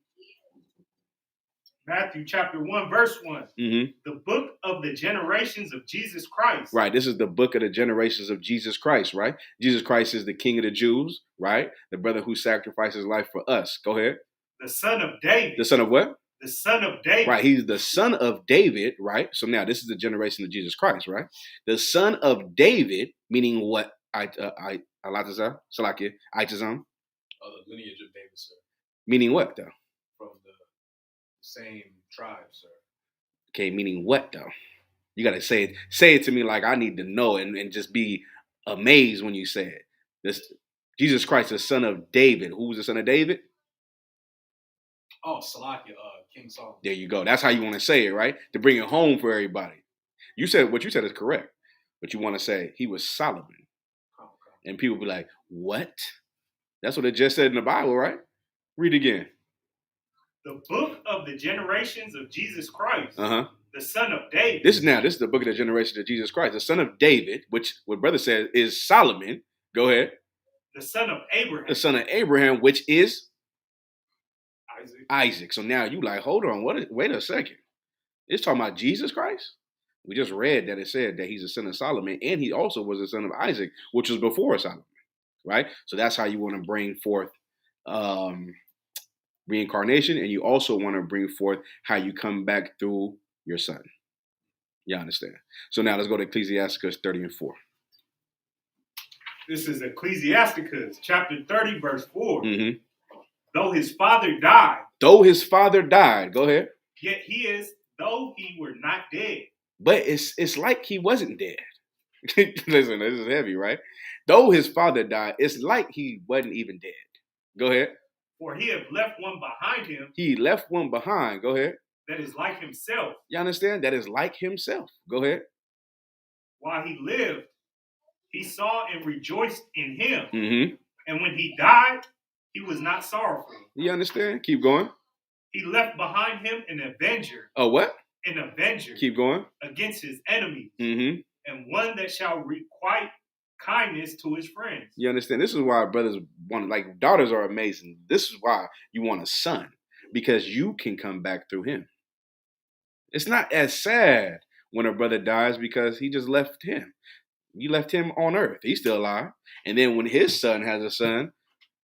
Matthew chapter 1, verse 1. Mm-hmm. The book of the generations of Jesus Christ. Right. This is the book of the generations of Jesus Christ, right? Jesus Christ is the King of the Jews, right? The brother who sacrificed his life for us. Go ahead. The son of David. The son of what? The son of David. Right. He's the son of David, right? So now this is the generation of Jesus Christ, right? The son of David, meaning what? The lineage of David, sir. Meaning what, though? From the same tribe, sir. Okay, meaning what, though? You got to say it to me like I need to know and just be amazed when you say it. This Jesus Christ, the son of David. Who's the son of David? Oh, Salakia, King Solomon. There you go. That's how you want to say it, right? To bring it home for everybody. What you said is correct. But you want to say he was Solomon. And people be like, what? That's what it just said in the Bible, right? Read again. The book of the generations of Jesus Christ. Uh-huh. The son of David. This is the book of the generations of Jesus Christ. The son of David, which what brother says is Solomon. Go ahead. The son of Abraham. The son of Abraham, which is Isaac. So now you like, hold on, wait a second. It's talking about Jesus Christ? We just read that it said that he's the son of Solomon, and he also was the son of Isaac, which was before Solomon, right? So that's how you want to bring forth reincarnation, and you also want to bring forth how you come back through your son. You understand? So now let's go to Ecclesiastes 30 and 4. This is Ecclesiasticus chapter 30, verse 4. Mm-hmm. Though his father died. Go ahead. Yet he is, though he were not dead. But it's like he wasn't dead. Listen, this is heavy, right? Though his father died, it's like he wasn't even dead. Go ahead. For he have left one behind him. He left one behind. Go ahead. That is like himself. You understand? That is like himself. Go ahead. While he lived, he saw and rejoiced in him. Mm-hmm. And when he died, he was not sorrowful. You understand? Keep going. He left behind him an avenger. Oh, what? An avenger. Keep going. Against his enemies. Mm-hmm. And one that shall requite kindness to his friends. You understand? This is why brothers want, like, daughters are amazing. This is why you want a son, because you can come back through him. It's not as sad when a brother dies because he just left him. You left him on earth. He's still alive. And then when his son has a son,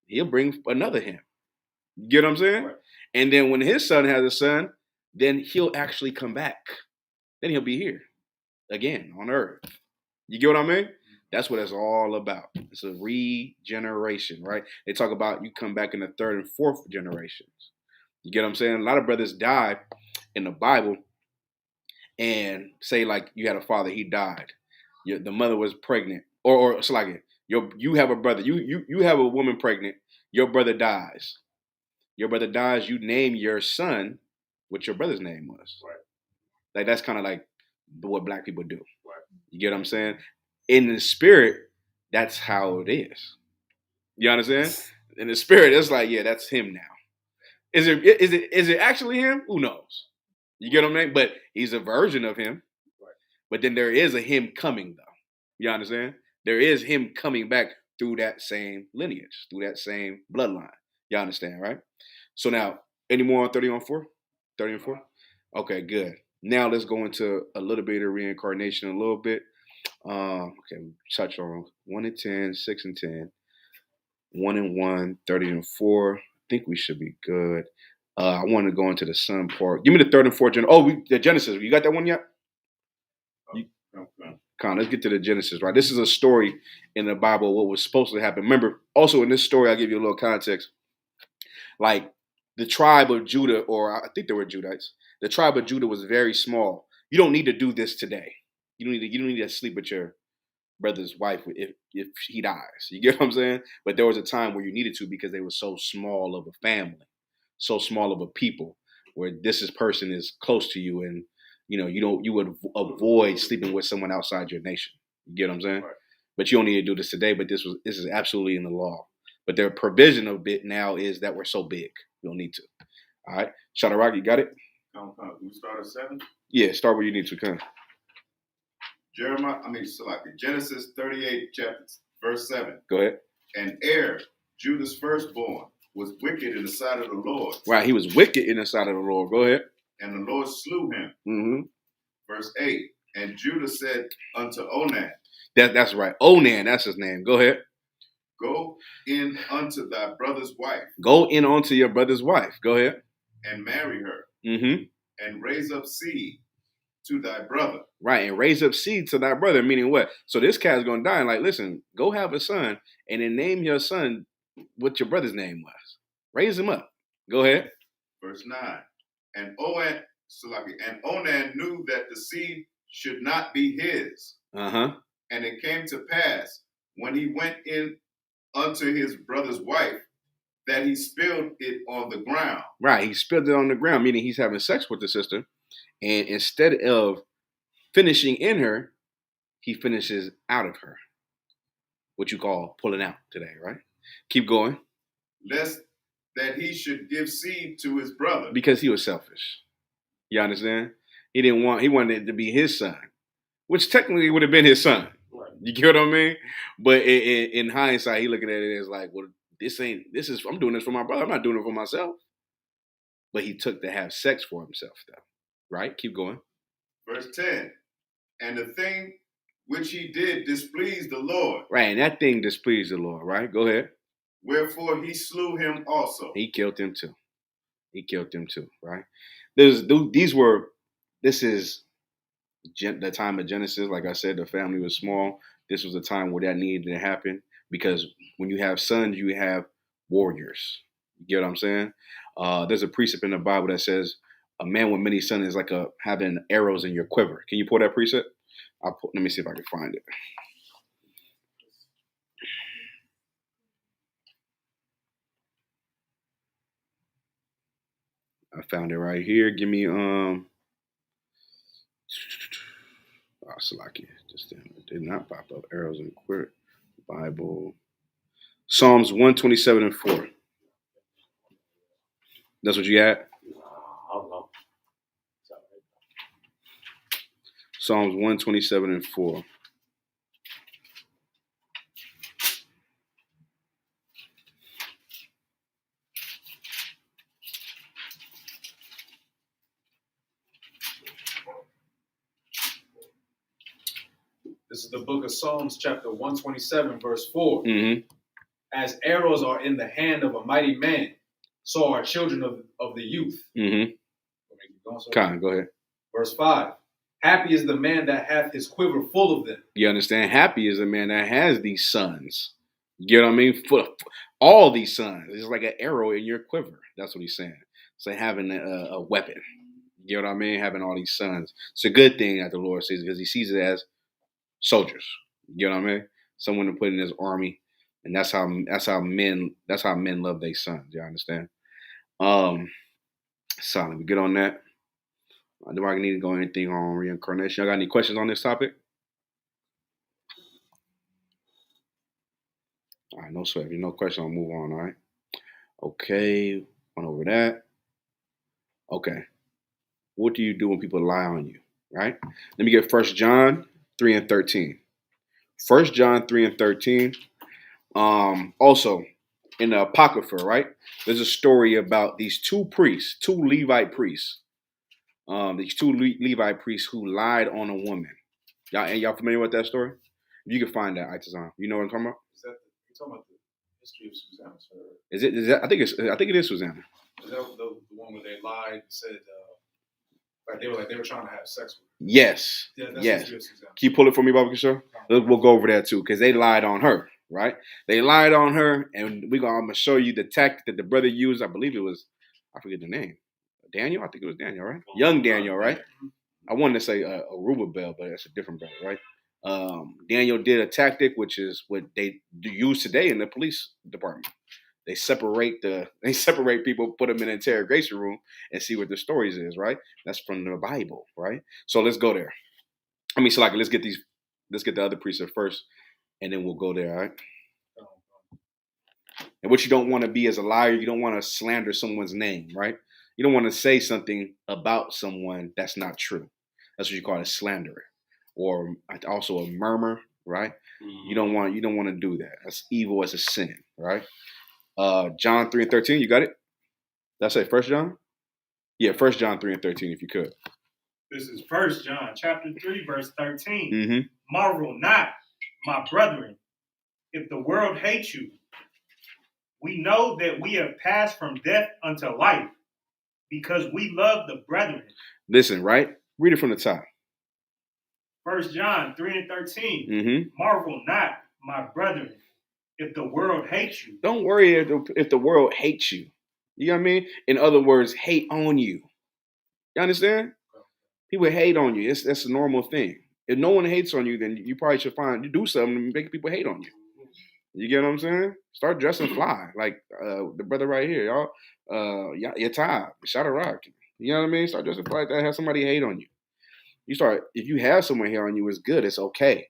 he'll bring another him. You get what I'm saying? Right. And then when his son has a son, then he'll actually come back. Then he'll be here again on earth. You get what I mean? That's what it's all about. It's a regeneration, right? They talk about you come back in the third and fourth generations. You get what I'm saying? A lot of brothers die in the Bible and say like you had a father, he died. The mother was pregnant. Or it's like you have a brother, you have a woman pregnant, your brother dies. Your brother dies, you name your son what your brother's name was. Right. Like that's kind of like what black people do. Right. You get what I'm saying? In the spirit, that's how it is. You understand? In the spirit, it's like, yeah, that's him now. Is it actually him? Who knows? You get what I mean? But he's a version of him. Right. But then there is a him coming though. You understand? There is him coming back through that same lineage, through that same bloodline. You understand, right? So now, any more on 30 on 4? 30 and 4? Okay, good. Now let's go into a little bit of reincarnation a little bit. Okay, we touch on 1 and 10, 6 and 10, 1 and 1, 30 and 4. I think we should be good. I want to go into the sun part. Give me the 3rd and 4th. The Genesis. You got that one yet? Come on, let's get to the Genesis, right? This is a story in the Bible, what was supposed to happen. Remember, also in this story, I'll give you a little context. Like the tribe of Judah, or I think they were Judites, the tribe of Judah was very small. You don't need to do this today. You don't need to sleep with your brother's wife if he dies. You get what I'm saying? But there was a time where you needed to because they were so small of a family, so small of a people, where person is close to you, and you would avoid sleeping with someone outside your nation. You get what I'm saying? Right. But you don't need to do this today. But this is absolutely in the law. But their provision of it now is that we're so big, you don't need to. All right, Shadrach, you got it? We start at 7. Yeah, start where you need to. Come. Genesis 38, chapter verse 7. Go ahead. And Judah's firstborn, was wicked in the sight of the Lord. Right, he was wicked in the sight of the Lord. Go ahead. And the Lord slew him. Mm-hmm. Verse 8. And Judah said unto Onan. That's right. Onan, that's his name. Go ahead. Go in unto thy brother's wife. Go in unto your brother's wife. Go ahead. And marry her. Mm-hmm. And raise up seed to thy brother. Right, and raise up seed to thy brother, meaning what? So this cat's going to die. And like, listen, go have a son and then name your son what your brother's name was. Raise him up. Go ahead. Verse 9. And Onan knew that the seed should not be his. Uh-huh. And it came to pass, when he went in unto his brother's wife, that he spilled it on the ground. Right, he spilled it on the ground, meaning he's having sex with the sister. And instead of finishing in her, he finishes out of her. What you call pulling out today, right? Keep going. Lest that he should give seed to his brother. Because he was selfish. You understand? He wanted it to be his son, which technically would have been his son. Right. You get what I mean? But in hindsight, he looking at it as like, well, I'm doing this for my brother. I'm not doing it for myself. But he took to have sex for himself, though. Right? Keep going. Verse 10. And the thing which he did displeased the Lord. Right, and that thing displeased the Lord, right? Go ahead. Wherefore he slew him also. He killed him too. Right? This is the time of Genesis. Like I said, the family was small. This was a time where that needed to happen because when you have sons, you have warriors. You get what I'm saying? There's a precept in the Bible that says a man with many sons is like having arrows in your quiver. Can you pull that precept? Let me see if I can find it. I found it right here. Give me Salaki. It did not pop up. Arrows in quiver. Bible. Psalms 127 and 4. That's what you got? I don't know. Psalms 127 and 4. This is the book of Psalms, chapter 127, verse 4. Mm-hmm. As arrows are in the hand of a mighty man, so are children of the youth. Mm-hmm. Go ahead. Verse 5. Happy is the man that hath his quiver full of them. You understand? Happy is the man that has these sons. You know what I mean? For all these sons. It's like an arrow in your quiver. That's what he's saying. It's like having a weapon. You know what I mean? Having all these sons. It's a good thing that the Lord sees because he sees it as soldiers. You know what I mean? Someone to put in his army. And that's how men love their sons. You understand? So let me get on that. Do I need to go anything on reincarnation? Y'all got any questions on this topic? All right, no sweat. If you no question, I'll move on. All right. Okay, went over that. Okay. What do you do when people lie on you? Right? Let me get 1 John 3 and 13. 1 John 3 and 13. Also, in the Apocrypha, right? There's a story about these two Levite priests. These two Levite priests who lied on a woman. Y'all familiar with that story? You can find that, Itazan. You know what I'm talking about? Is that you're talking about the history of Susanna? Is that? I think it is Susanna. Is that the one where they lied and said they were trying to have sex with her? Yes. Yeah, that's yes. history of Susanna. Can you pull it for me, Baba Kishore? We'll go over that too, because they lied on her, right? They lied on her, and I'm gonna show you the tactic that the brother used. I believe it was, I forget the name. Daniel? I think it was Daniel, right? Young Daniel, right? I wanted to say a Rubabel, but that's a different brother, right? Daniel did a tactic, which is what they use today in the police department. They separate people, put them in an interrogation room, and see what the stories is, right? That's from the Bible, right? So let's go there. Let's get the other precept first, and then we'll go there, all right? And what you don't want to be as a liar, you don't want to slander someone's name, right? You don't want to say something about someone that's not true. That's what you call a slanderer, or also a murmur, right? Mm-hmm. You don't want to do that. That's evil as a sin, right? John 3 and 13, you got it? Did I say 1 John? Yeah, 1 John 3 and 13, if you could. This is 1 John chapter 3, verse 13. Mm-hmm. Marvel not, my brethren, if the world hates you. We know that we have passed from death unto life, because we love the brethren. Listen, right? Read it from the top. 1 John 3 and 13. Mm-hmm. Marvel not, my brethren, if the world hates you. Don't worry if the world hates you. You know what I mean? In other words, hate on you. You understand? People hate on you. That's a normal thing. If no one hates on you, then you probably should do something to make people hate on you. You get what I'm saying? Start dressing fly, like the brother right here, y'all. Your tie, shot a rock. You know what I mean? Start dressing fly like that. Have somebody hate on you. If you have someone hate on you, it's good. It's okay.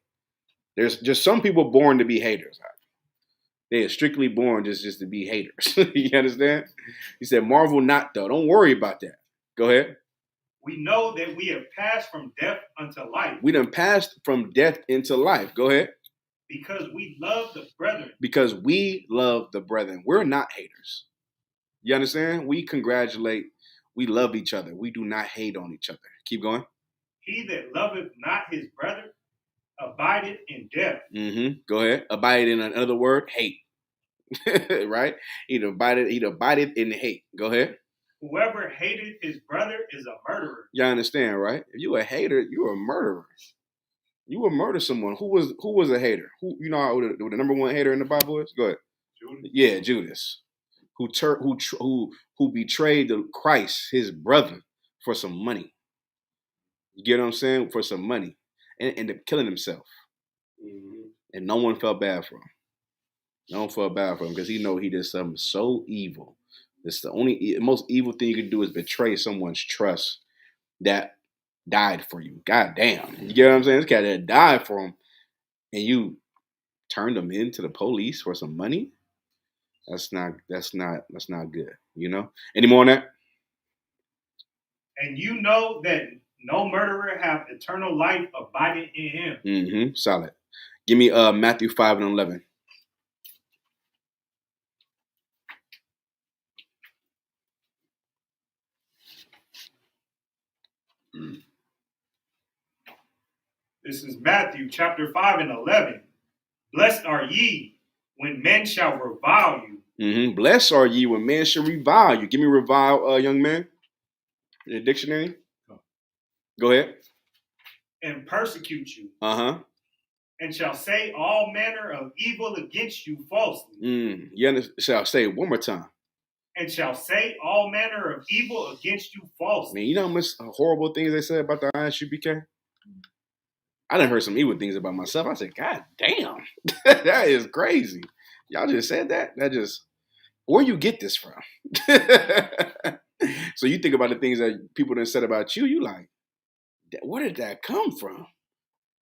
There's just some people born to be haters. They are strictly born just to be haters. You understand? He said, marvel not though. Don't worry about that. Go ahead. We know that we have passed from death unto life. We done passed from death into life. Go ahead. Because we love the brethren. Because we love the brethren. We're not haters. You understand? We congratulate. We love each other. We do not hate on each other. Keep going. He that loveth not his brother abideth in death. Mm-hmm. Go ahead. Abide in another word, hate. Right? He abideth in hate. Go ahead. Whoever hateth his brother is a murderer. You understand, right? If you a hater, you're a murderer. You will murder someone. Who was a hater? Who who the number one hater in the Bible is? Go ahead. Judas. Yeah, Judas. Who betrayed the Christ, his brother, for some money. You get what I'm saying? For some money. And ended up killing himself. Mm-hmm. And no one felt bad for him. No one felt bad for him because he know he did something so evil. It's the most evil thing you can do is betray someone's trust that died for you. God damn. You get what I'm saying? This guy that died for him and you turned him into the police for some money? That's not good. You know? Any more on that? And you know that no murderer have eternal life abiding in him. Mm-hmm. Solid. Give me Matthew 5 and 11. This is Matthew chapter 5 and 11. Blessed are ye when men shall revile you. Blessed are ye when men shall revile you. Give me revile, young man. Your dictionary. Go ahead. And persecute you. Uh-huh. And shall say all manner of evil against you falsely. You understand? Shall say it one more time. And shall say all manner of evil against you falsely. Man, you know how much horrible things they said about the ISUPK? I done heard some evil things about myself. I said, God damn, that is crazy. Y'all just said that? That just, where you get this from? So you think about the things that people done said about you, you like, where did that come from?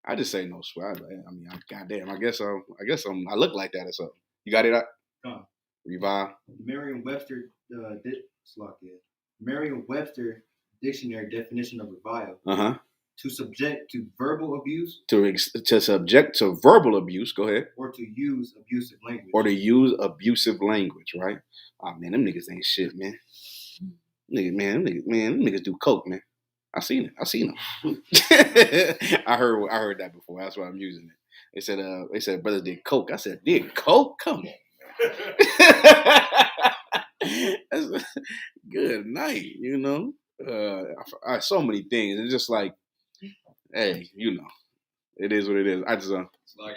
I just say no swear. I mean, goddamn, I guess I look like that or something. You got it up? Revile. Merriam-Webster Merriam-Webster dictionary definition of revile. To subject to verbal abuse. To subject to verbal abuse. Go ahead. Or to use abusive language. Right? Oh man, them niggas ain't shit, man. Them niggas do coke, man. I seen them. I heard that before. That's why I'm using it. They said brothers did coke. I said, did coke? Come on. That's good night, you know. I so many things. It's just like, hey, you know, it is what it is. I just like,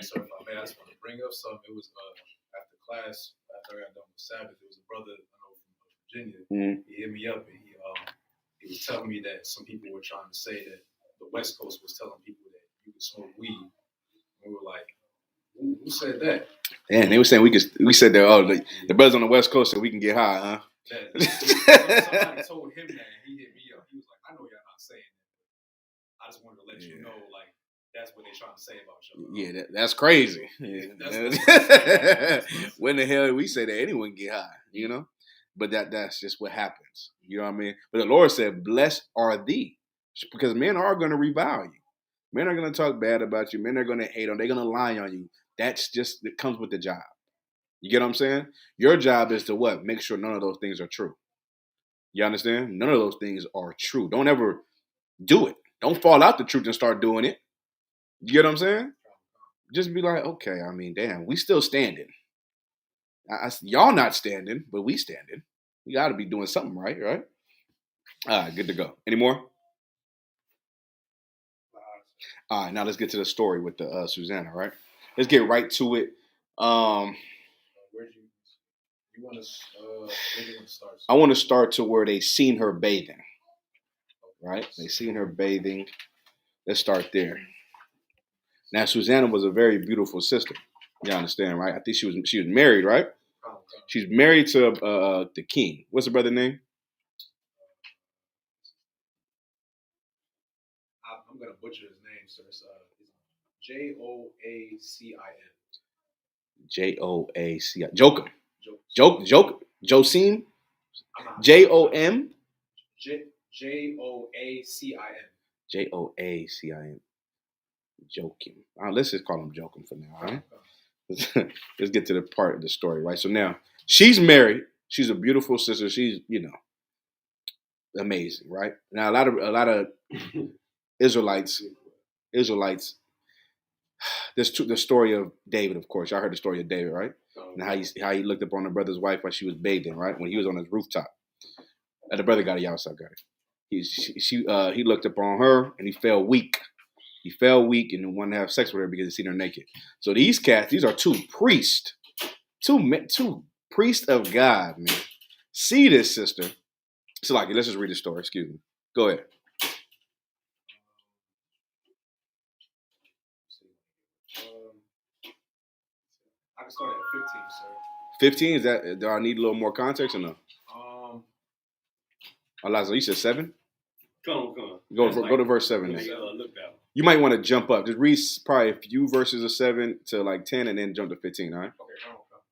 so if I may, I just want to bring up something. It was after class, after I got done with Sabbath, there was a brother I know from Virginia. He hit me up and he was telling me that some people were trying to say that the West Coast was telling people that you could smoke weed. And we were like, who said that? And they were saying we said that the brothers on the West Coast said we can get high, huh? Somebody told him that and he hit me up. He was like, I know y'all not saying that. I just wanted to let you know, like, that's what they're trying to say about you. Yeah, that's crazy. Yeah. When the hell we say that anyone get high, you know? But that's just what happens. You know what I mean? But the Lord said, blessed are thee. Because men are going to revile you. Men are going to talk bad about you. Men are going to hate on. They're going to lie on you. That's just, it comes with the job. You get what I'm saying? Your job is to what? Make sure none of those things are true. You understand? None of those things are true. Don't ever do it. Don't fall out the truth and start doing it. You get what I'm saying? Just be like, okay, I mean, damn, we still standing. Y'all not standing, but we standing. We got to be doing something right? All right, good to go. Any more? All right, now let's get to the story with the Susanna, right? Let's get right to it. Where do you want to start? I want to start to where they seen her bathing, right? They seen her bathing. Let's start there. Now, Susanna was a very beautiful sister. You understand, right? I think she was married, right? She's married to the king. What's the brother's name? I'm going to butcher his name, sir. It's Joacim. Joacim. Joachim. Josim. JOM. Joacim. Joachim. Let's just call him Joachim for now, all right? Let's get to the part of the story, right? So now she's married. She's a beautiful sister. She's, amazing, right? Now a lot of Israelites. There's the story of David, of course. Y'all heard the story of David, right? And how he looked up on the brother's wife while she was bathing, right? When he was on his rooftop. The brother got it. Y'all got it. He looked up on her and he fell weak. He fell weak and wanted to have sex with her because he seen her naked. So these are two priests. Two priests of God, man. See this sister. So let's just read the story. Excuse me. Go ahead. I can start at 15, sir. 15? Is that, do I need a little more context or no? Lazo, you said 7? Come on. Go to verse 7 then. Look down. You might want to jump up. Just read probably a few verses of 7 to 10 and then jump to 15, all right? Okay,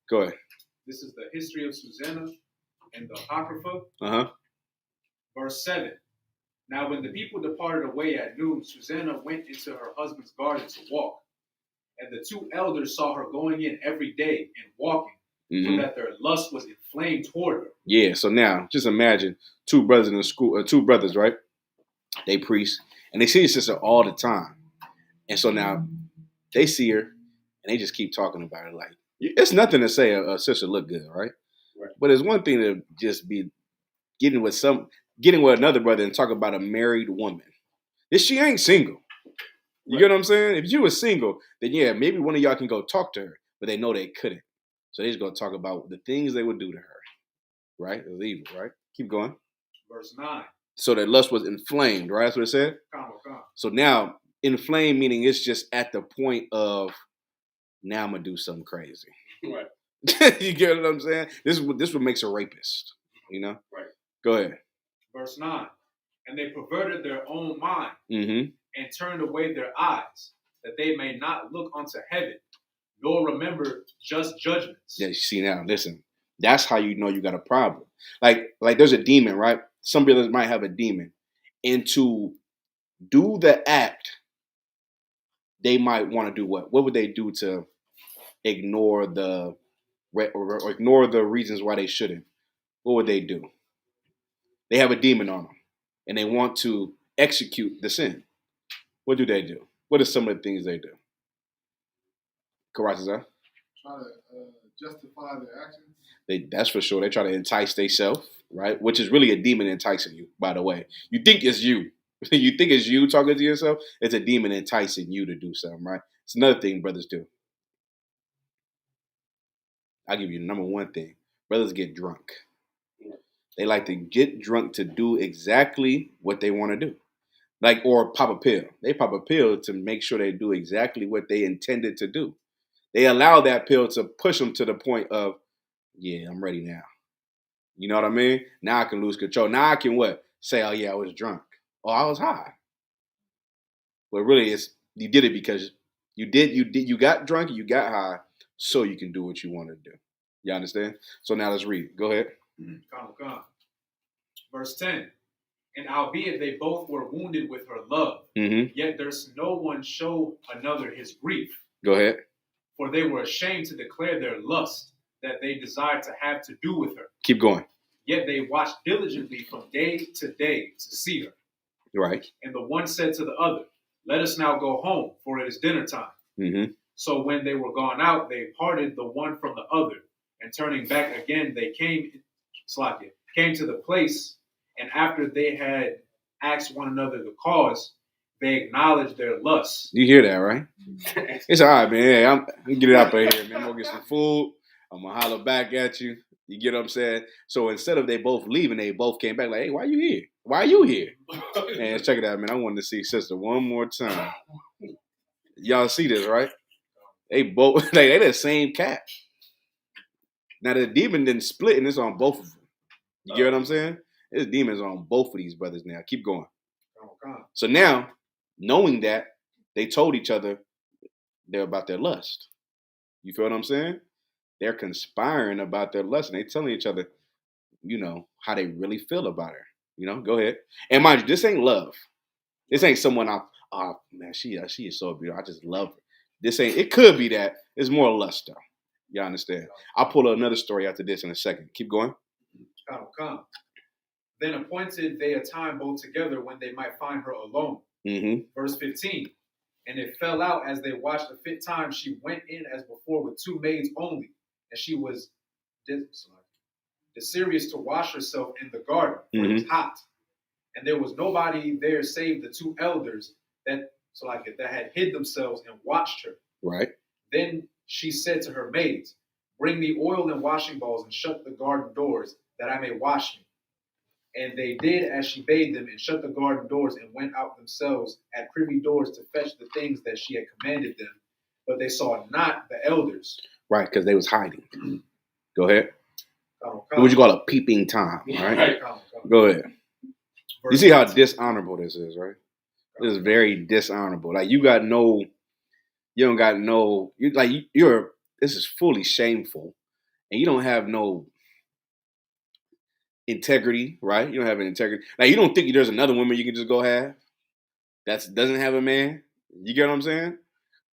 go ahead. This is the history of Susanna and the Apocrypha. Verse 7. Now when the people departed away at noon, Susanna went into her husband's garden to walk. And the 2 elders saw her going in every day and walking, so that their lust was inflamed toward her. Yeah, so now just imagine 2 brothers in the school, 2 brothers, right? They priests, and they see his sister all the time. And so now they see her and they just keep talking about it. Like, it's nothing to say a sister look good, right? But it's one thing to just be getting with another brother and talk about a married woman. She ain't single. You get what I'm saying? If you were single, then yeah, maybe one of y'all can go talk to her, but they know they couldn't. So they just gonna talk about the things they would do to her. Right? It was evil, right? Keep going. Verse 9. So that lust was inflamed, right? That's what it said? Come. So now, inflamed meaning it's just at the point of, now I'm gonna do something crazy. Right. You get what I'm saying? This what makes a rapist, you know? Right. Go ahead. Verse 9. And they perverted their own mind Mm-hmm. and turned away their eyes, that they may not look unto heaven, nor remember just judgments. Yeah, you see now, listen. That's how you know you got a problem. Like there's a demon, right? Some brothers might have a demon. And to do the act, they might want to do what? What would they do to ignore or ignore the reasons why they shouldn't? What would they do? They have a demon on them, and they want to execute the sin. What do they do? What are some of the things they do? Karatazar? Try to justify their actions. That's for sure. They try to entice themselves, right? Which is really a demon enticing you, by the way. You think it's you. You think it's you talking to yourself. It's a demon enticing you to do something, right? It's another thing brothers do. I'll give you the number one thing. Brothers get drunk. They like to get drunk to do exactly what they want to do. Like, or pop a pill. They pop a pill to make sure they do exactly what they intended to do. They allow that pill to push them to the point of, yeah, I'm ready now. You know what I mean? Now I can lose control. Now I can what? Say, oh yeah, I was drunk. Oh, I was high. But really, you did it because you got drunk, you got high, so you can do what you want to do. You understand? So now let's read. Go ahead. Come. Verse 10. And albeit they both were wounded with her love, yet there's no one show another his grief. Go ahead. For they were ashamed to declare their lust that they desired to have to do with her. Keep going. Yet they watched diligently from day to day to see her. Right. And the one said to the other, let us now go home, for it is dinner time. Mm-hmm. So when they were gone out, they parted the one from the other. And turning back again, they came to the place. And after they had asked one another the cause, they acknowledged their lust. You hear that, right? It's all right, man. Hey, I'm gonna get it out right here, man. I'm gonna get some food. I'm gonna holler back at you. You get what I'm saying? So instead of they both leaving, they both came back like, hey, why you here? Why are you here? Man, check it out, man. I wanted to see sister one more time. Y'all see this, right? They both, they the same cat. Now the demon didn't split, and it's on both of them. You get what I'm saying? This demon's on both of these brothers now. Keep going. So now, knowing that, they told each other they're about their lust. You feel what I'm saying? They're conspiring about their lust, and they telling each other, you know, how they really feel about her. You know, go ahead. And mind you, this ain't love. This ain't someone man, she is so beautiful. I just love her. This ain't, it could be that. It's more lust though. You understand? I'll pull another story after this in a second. Keep going. Come. Then appointed they a time both together when they might find her alone. Mm-hmm. Verse 15. And it fell out as they watched a fit time, she went in as before with two maids only. And she was desirous to wash herself in the garden, for it was hot. And there was nobody there save the two elders that had hid themselves and watched her. Right. Then she said to her maids, bring me oil and washing balls and shut the garden doors, that I may wash me. And they did as she bade them, and shut the garden doors, and went out themselves at privy doors to fetch the things that she had commanded them. But they saw not the elders. Right, because they was hiding. Go ahead. What would you call a peeping Tom? Right? Go ahead. You see how dishonorable this is, right? This is very dishonorable. Like this is fully shameful, and you don't have no integrity, right? You don't have an integrity. Like, you don't think there's another woman you can just go have that doesn't have a man? You get what I'm saying?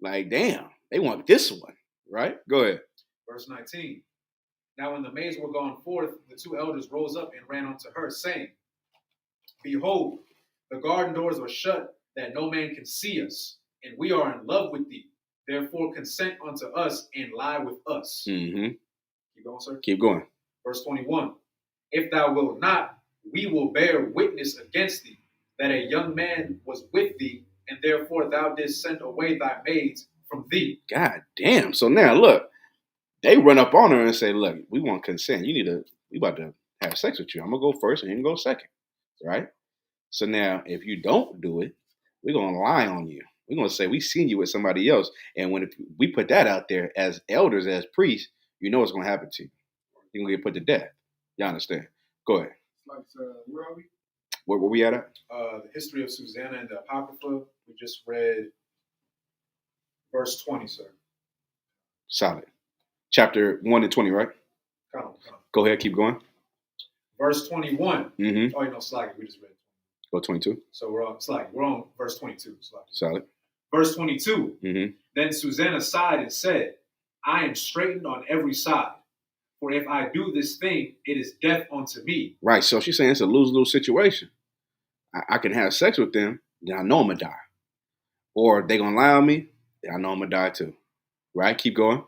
Like, damn, they want this one, right? Go ahead. Verse 19. Now when the maids were gone forth, the two elders rose up and ran unto her, saying, Behold, the garden doors are shut, that no man can see us. and we are in love with thee. Therefore consent unto us and lie with us. Mm-hmm. Keep going, sir. Keep going. Verse 21. If thou wilt not, we will bear witness against thee, that a young man was with thee, and therefore thou didst send away thy maids from thee. God damn. So now look, they run up on her and say, look, we want consent. We about to have sex with you. I'm gonna go first and you can go second. Right? So now if you don't do it, we're gonna lie on you. We're gonna say we seen you with somebody else. And when we put that out there as elders, as priests, you know what's gonna happen to you. You're gonna get put to death. Y'all understand? Go ahead. Like, where are we? Where we at? The history of Susanna and the Apocrypha. We just read verse 20, sir. Solid. Chapter 1 and 20, right? Come on. Go ahead, keep going. Verse 21. Mm-hmm. Oh, slack. We just read 20. Go 22. So we're on verse 22. Slack. Solid. Verse 22. Mm-hmm. Then Susanna sighed and said, I am straitened on every side. For if I do this thing, it is death unto me. Right. So she's saying it's a lose-lose situation. I can have sex with them, then I know I'm going to die. Or they going to lie on me, then I know I'm going to die too. Right? Keep going.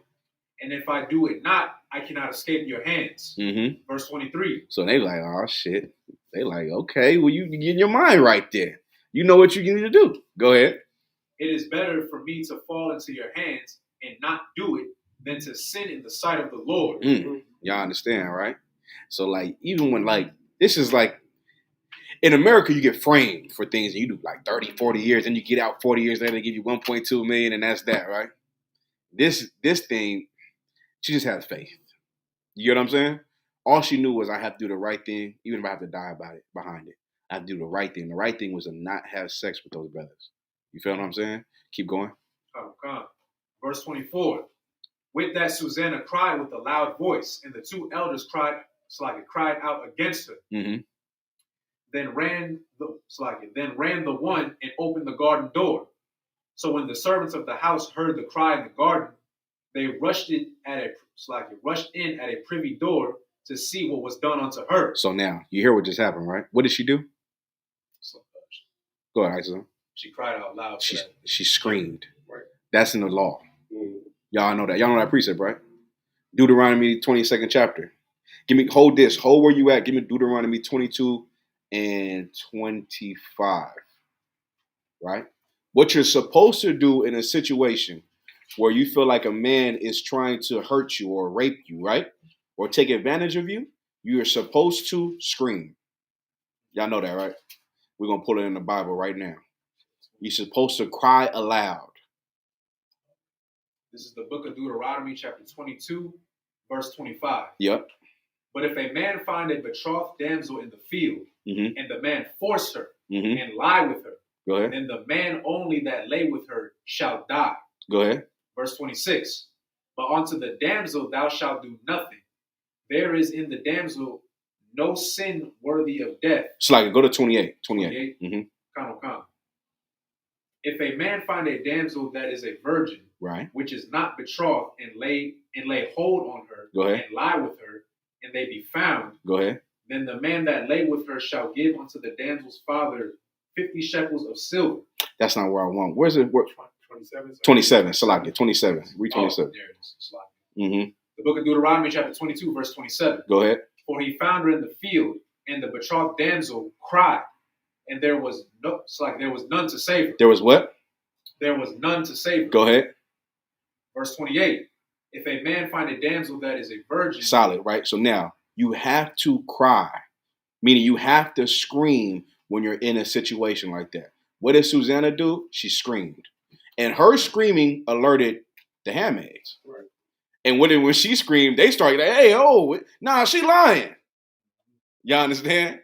And if I do it not, I cannot escape your hands. Mm-hmm. Verse 23. So they like, oh, shit. They like, okay, well, you get your mind right there. You know what you need to do. Go ahead. It is better for me to fall into your hands and not do it than to sin in the sight of the Lord. Y'all understand, right? So, like, even when, like, this is like, in America, you get framed for things and you do like 30, 40 years, and you get out 40 years later, they give you 1.2 million, and that's that, right? This thing, she just has faith. You get what I'm saying? All she knew was I have to do the right thing, even if I have to die behind it. I have to do the right thing. The right thing was to not have sex with those brothers. You feel what I'm saying? Keep going. Come. Verse 24. With that, Susanna cried with a loud voice, and the two elders cried out against her. Mm-hmm. Then ran the one and opened the garden door. So when the servants of the house heard the cry in the garden, they rushed in at a privy door to see what was done unto her. So now you hear what just happened, right? What did she do? Go ahead, Isa. She cried out loud. She screamed. Right. That's in the law. Mm. Y'all know that. Y'all know that precept, right? Deuteronomy 22nd chapter. Hold where you at. Give me Deuteronomy 22 and 25. Right? What you're supposed to do in a situation where you feel like a man is trying to hurt you or rape you, right? Or take advantage of you, you're supposed to scream. Y'all know that, right? We're going to pull it in the Bible right now. You're supposed to cry aloud. This is the book of Deuteronomy, chapter 22, verse 25. Yep. But if a man find a betrothed damsel in the field, Mm-hmm. and the man force her Mm-hmm. and lie with her, Go ahead. then the man only that lay with her shall die. Go ahead. Verse 26. But unto the damsel thou shalt do nothing. There is in the damsel no sin worthy of death. Go to 28. 28. 28. Mm-hmm. Come. If a man find a damsel that is a virgin, Right. which is not betrothed, and lay hold on her, Go ahead. and lie with her, and they be found, Go ahead. then the man that lay with her shall give unto the damsel's father 50 shekels of silver. That's not where I want. Where's it? 27. 27. Salakia. 27. Read 27. There it is. Mm-hmm. The book of Deuteronomy, chapter 22, verse 27. Go ahead. For he found her in the field, and the betrothed damsel cried, and there was none to save her. There was what? There was none to save her. Go ahead. Verse 28. If a man find a damsel that is a virgin. Solid, right? So now you have to cry, meaning you have to scream when you're in a situation like that. What did Susanna do? She screamed. And her screaming alerted the handmaids. Right. And when she screamed, they started like, hey, nah, she lying. Y'all understand?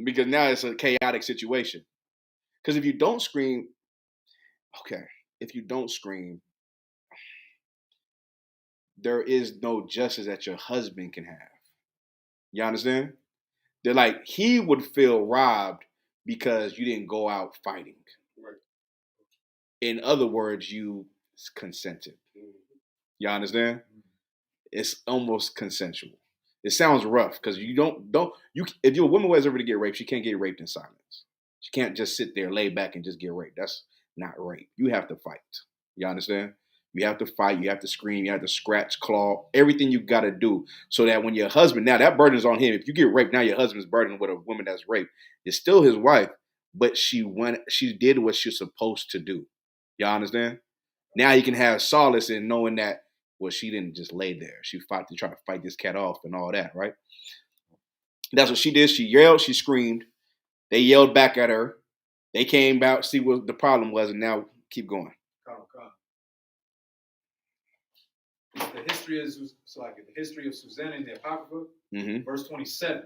Because now it's a chaotic situation. Because if you don't scream, there is no justice that your husband can have. You understand? They're like, he would feel robbed because you didn't go out fighting. Right. In other words, you consented. You understand? It's almost consensual. It sounds rough because if you're a woman who has ever to get raped, she can't get raped in silence. She can't just sit there, lay back, and just get raped. not rape. You have to fight. You understand? You have to fight. You have to scream. You have to scratch, claw, everything you got to do so that when your husband, now that burden is on him. If you get raped, now your husband's burdened with a woman that's raped. It's still his wife, but she did what she's supposed to do. Y'all understand? Now you can have solace in knowing that, well, she didn't just lay there. She fought to try to fight this cat off and all that, right? That's what she did. She yelled, she screamed. They yelled back at her. They came out, see what the problem was, and now keep going. The history of Susanna in the Apocrypha, verse 27.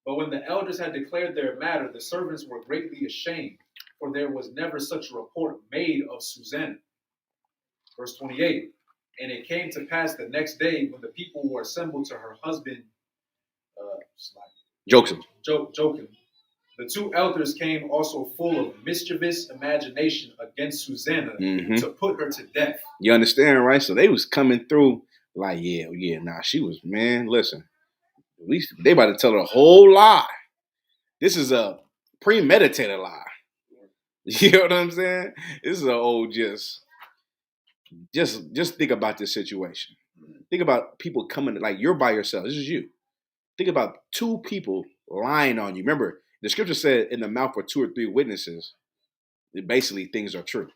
But when the elders had declared their matter, the servants were greatly ashamed, for there was never such a report made of Susanna. Verse 28. And it came to pass the next day when the people were assembled to her husband, Joachim. The two elders came also full of mischievous imagination against Susanna to put her to death. You understand, right? So they was coming through like, she was, man, listen. They about to tell her a whole lie. This is a premeditated lie. You know what I'm saying? This is an old just think about this situation. Think about people coming, like you're by yourself. This is you. Think about two people lying on you. Remember, the scripture said in the mouth of 2 or 3 witnesses, basically things are true.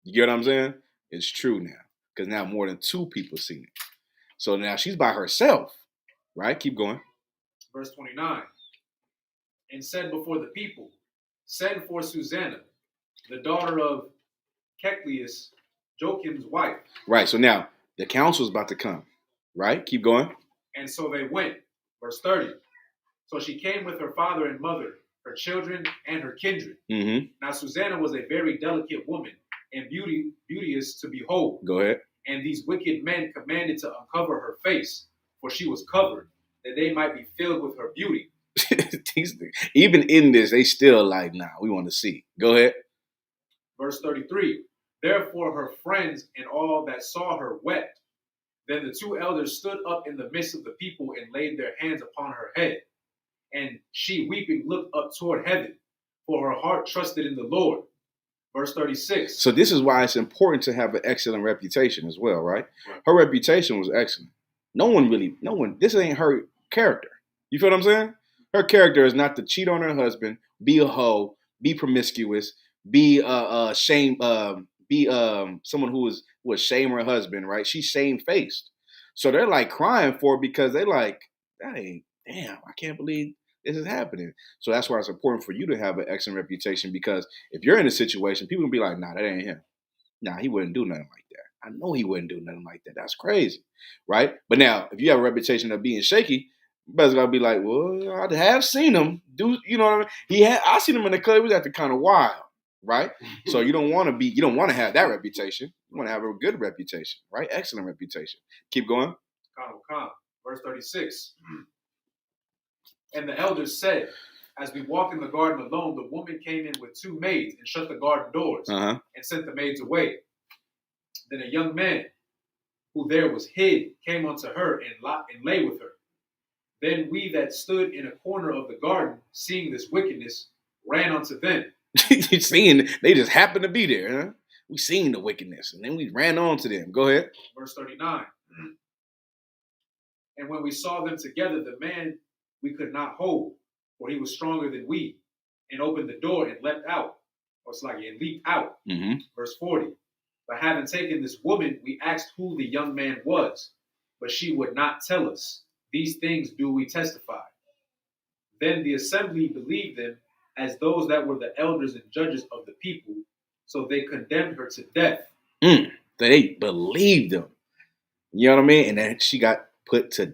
You get what I'm saying? It's true now. Because now more than 2 people seen it. So now she's by herself. Right? Keep going. Verse 29. And said before the people, send for Susanna, the daughter of Kecleus, Joachim's wife. Right. So now the council's about to come. Right? Keep going. And so they went. Verse 30. So she came with her father and mother, her children, and her kindred. Now Susanna was a very delicate woman and beauteous to behold. Go ahead. And these wicked men commanded to uncover her face, for she was covered, that they might be filled with her beauty. Even in this, they still like, nah, we want to see. Go ahead. Verse 33. Therefore her friends and all that saw her wept. Then the 2 elders stood up in the midst of the people and laid their hands upon her head. And she, weeping, looked up toward heaven, for her heart trusted in the Lord. Verse 36. So this is why it's important to have an excellent reputation as well, right? Her reputation was excellent. No one, this ain't her character. You feel what I'm saying? Her character is not to cheat on her husband, be a hoe, be promiscuous, be someone who would shame her husband, right? She's shamefaced. So they're like crying for it because they like, damn, I can't believe this is happening. So that's why it's important for you to have an excellent reputation, because if you're in a situation, people can be like, nah, that ain't him. Nah, he wouldn't do nothing like that. I know he wouldn't do nothing like that. That's crazy, right? But now, if you have a reputation of being shaky, you better gonna be like, well, I have seen him do, you know what I mean? I seen him in the club. He was acting kind of wild, right? So you don't want to have that reputation. You want to have a good reputation, right? Excellent reputation. Keep going. Verse 36. And the elders said, as we walked in the garden alone, the woman came in with 2 maids and shut the garden doors and sent the maids away. Then a young man who there was hid came unto her and lay with her. Then we that stood in a corner of the garden, seeing this wickedness, ran unto them. They just happened to be there, huh? We seen the wickedness, and then we ran on to them. Go ahead. Verse 39. And when we saw them together, the man we could not hold, for he was stronger than we, and opened the door and leapt out. Verse 40. But having taken this woman, we asked who the young man was, but she would not tell us. These things do we testify. Then the assembly believed them as those that were the elders and judges of the people, so they condemned her to death. They believed them. You know what I mean? And then she got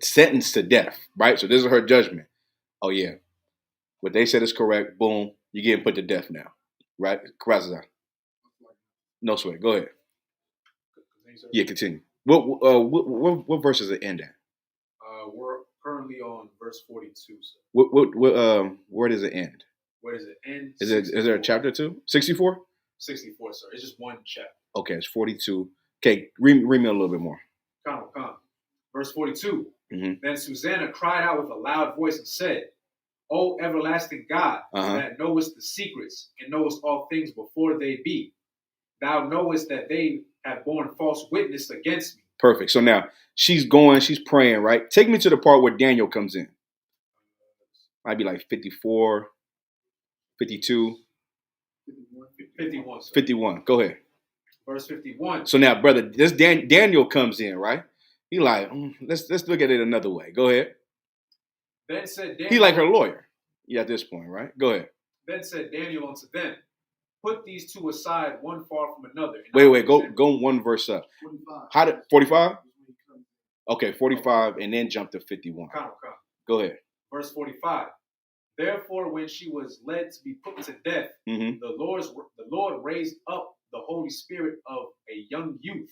sentenced to death, right? So this is her judgment. Oh yeah, what they said is correct. Boom, you're getting put to death now, right? No sweat. Go ahead. Yeah, continue. What verse does it end at? We're currently on verse 42. So. Where does it end? Where does it end? Is there a chapter 2? 64? 64, sir. It's just one chapter. Okay, it's 42. Okay, read me a little bit more. Verse 42. Then Susanna cried out with a loud voice and said, O everlasting God, that knowest the secrets, and knowest all things before they be. Thou knowest that they have borne false witness against me. Perfect. So now she's praying, right? Take me to the part where Daniel comes in. Might be like 54, 52. 51. Sir. 51. Go ahead. Verse 51. So now, brother, this Daniel comes in, right? He like, let's look at it another way. Go ahead. Then said Daniel. He like her lawyer. Yeah, at this point, right? Go ahead. Then said Daniel unto them, put these two aside, one far from another. Wait, go one verse up. 45. How did 45? Okay, 45, and then jump to 51. Go ahead. Verse 45. Therefore, when she was led to be put to death, the Lord raised up the Holy Spirit of a young youth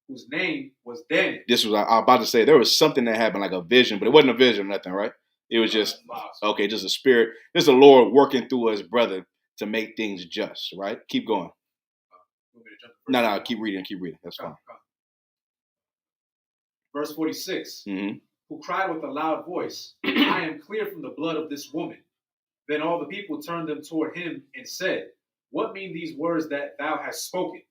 whose name was Daniel. This was I was about to say there was something that happened like a vision, but it wasn't a vision, nothing, right? It was just just a spirit. There's the Lord working through his brother to make things just, right? Keep going. No, keep reading. That's fine. Verse 46. Who cried with a loud voice, I am clear from the blood of this woman. Then all the people turned them toward him and said, what mean these words that thou hast spoken?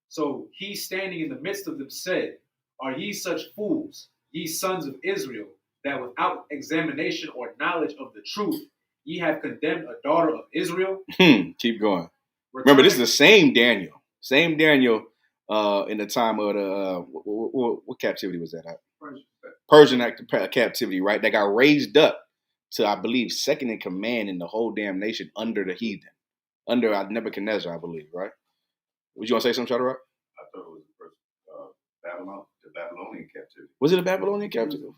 So he, standing in the midst of them, said, are ye such fools, ye sons of Israel, that without examination or knowledge of the truth, ye have condemned a daughter of Israel? Keep going. Remember, this is the same Daniel. Same Daniel in the time of the, what captivity was that? Persian captivity, right? That got raised up to, I believe, second in command in the whole damn nation under the heathen. Under Nebuchadnezzar, I believe, right? Would you want to say something, Shadrach? I thought it was the first the Babylonian captivity. Was it a Babylonian captivity?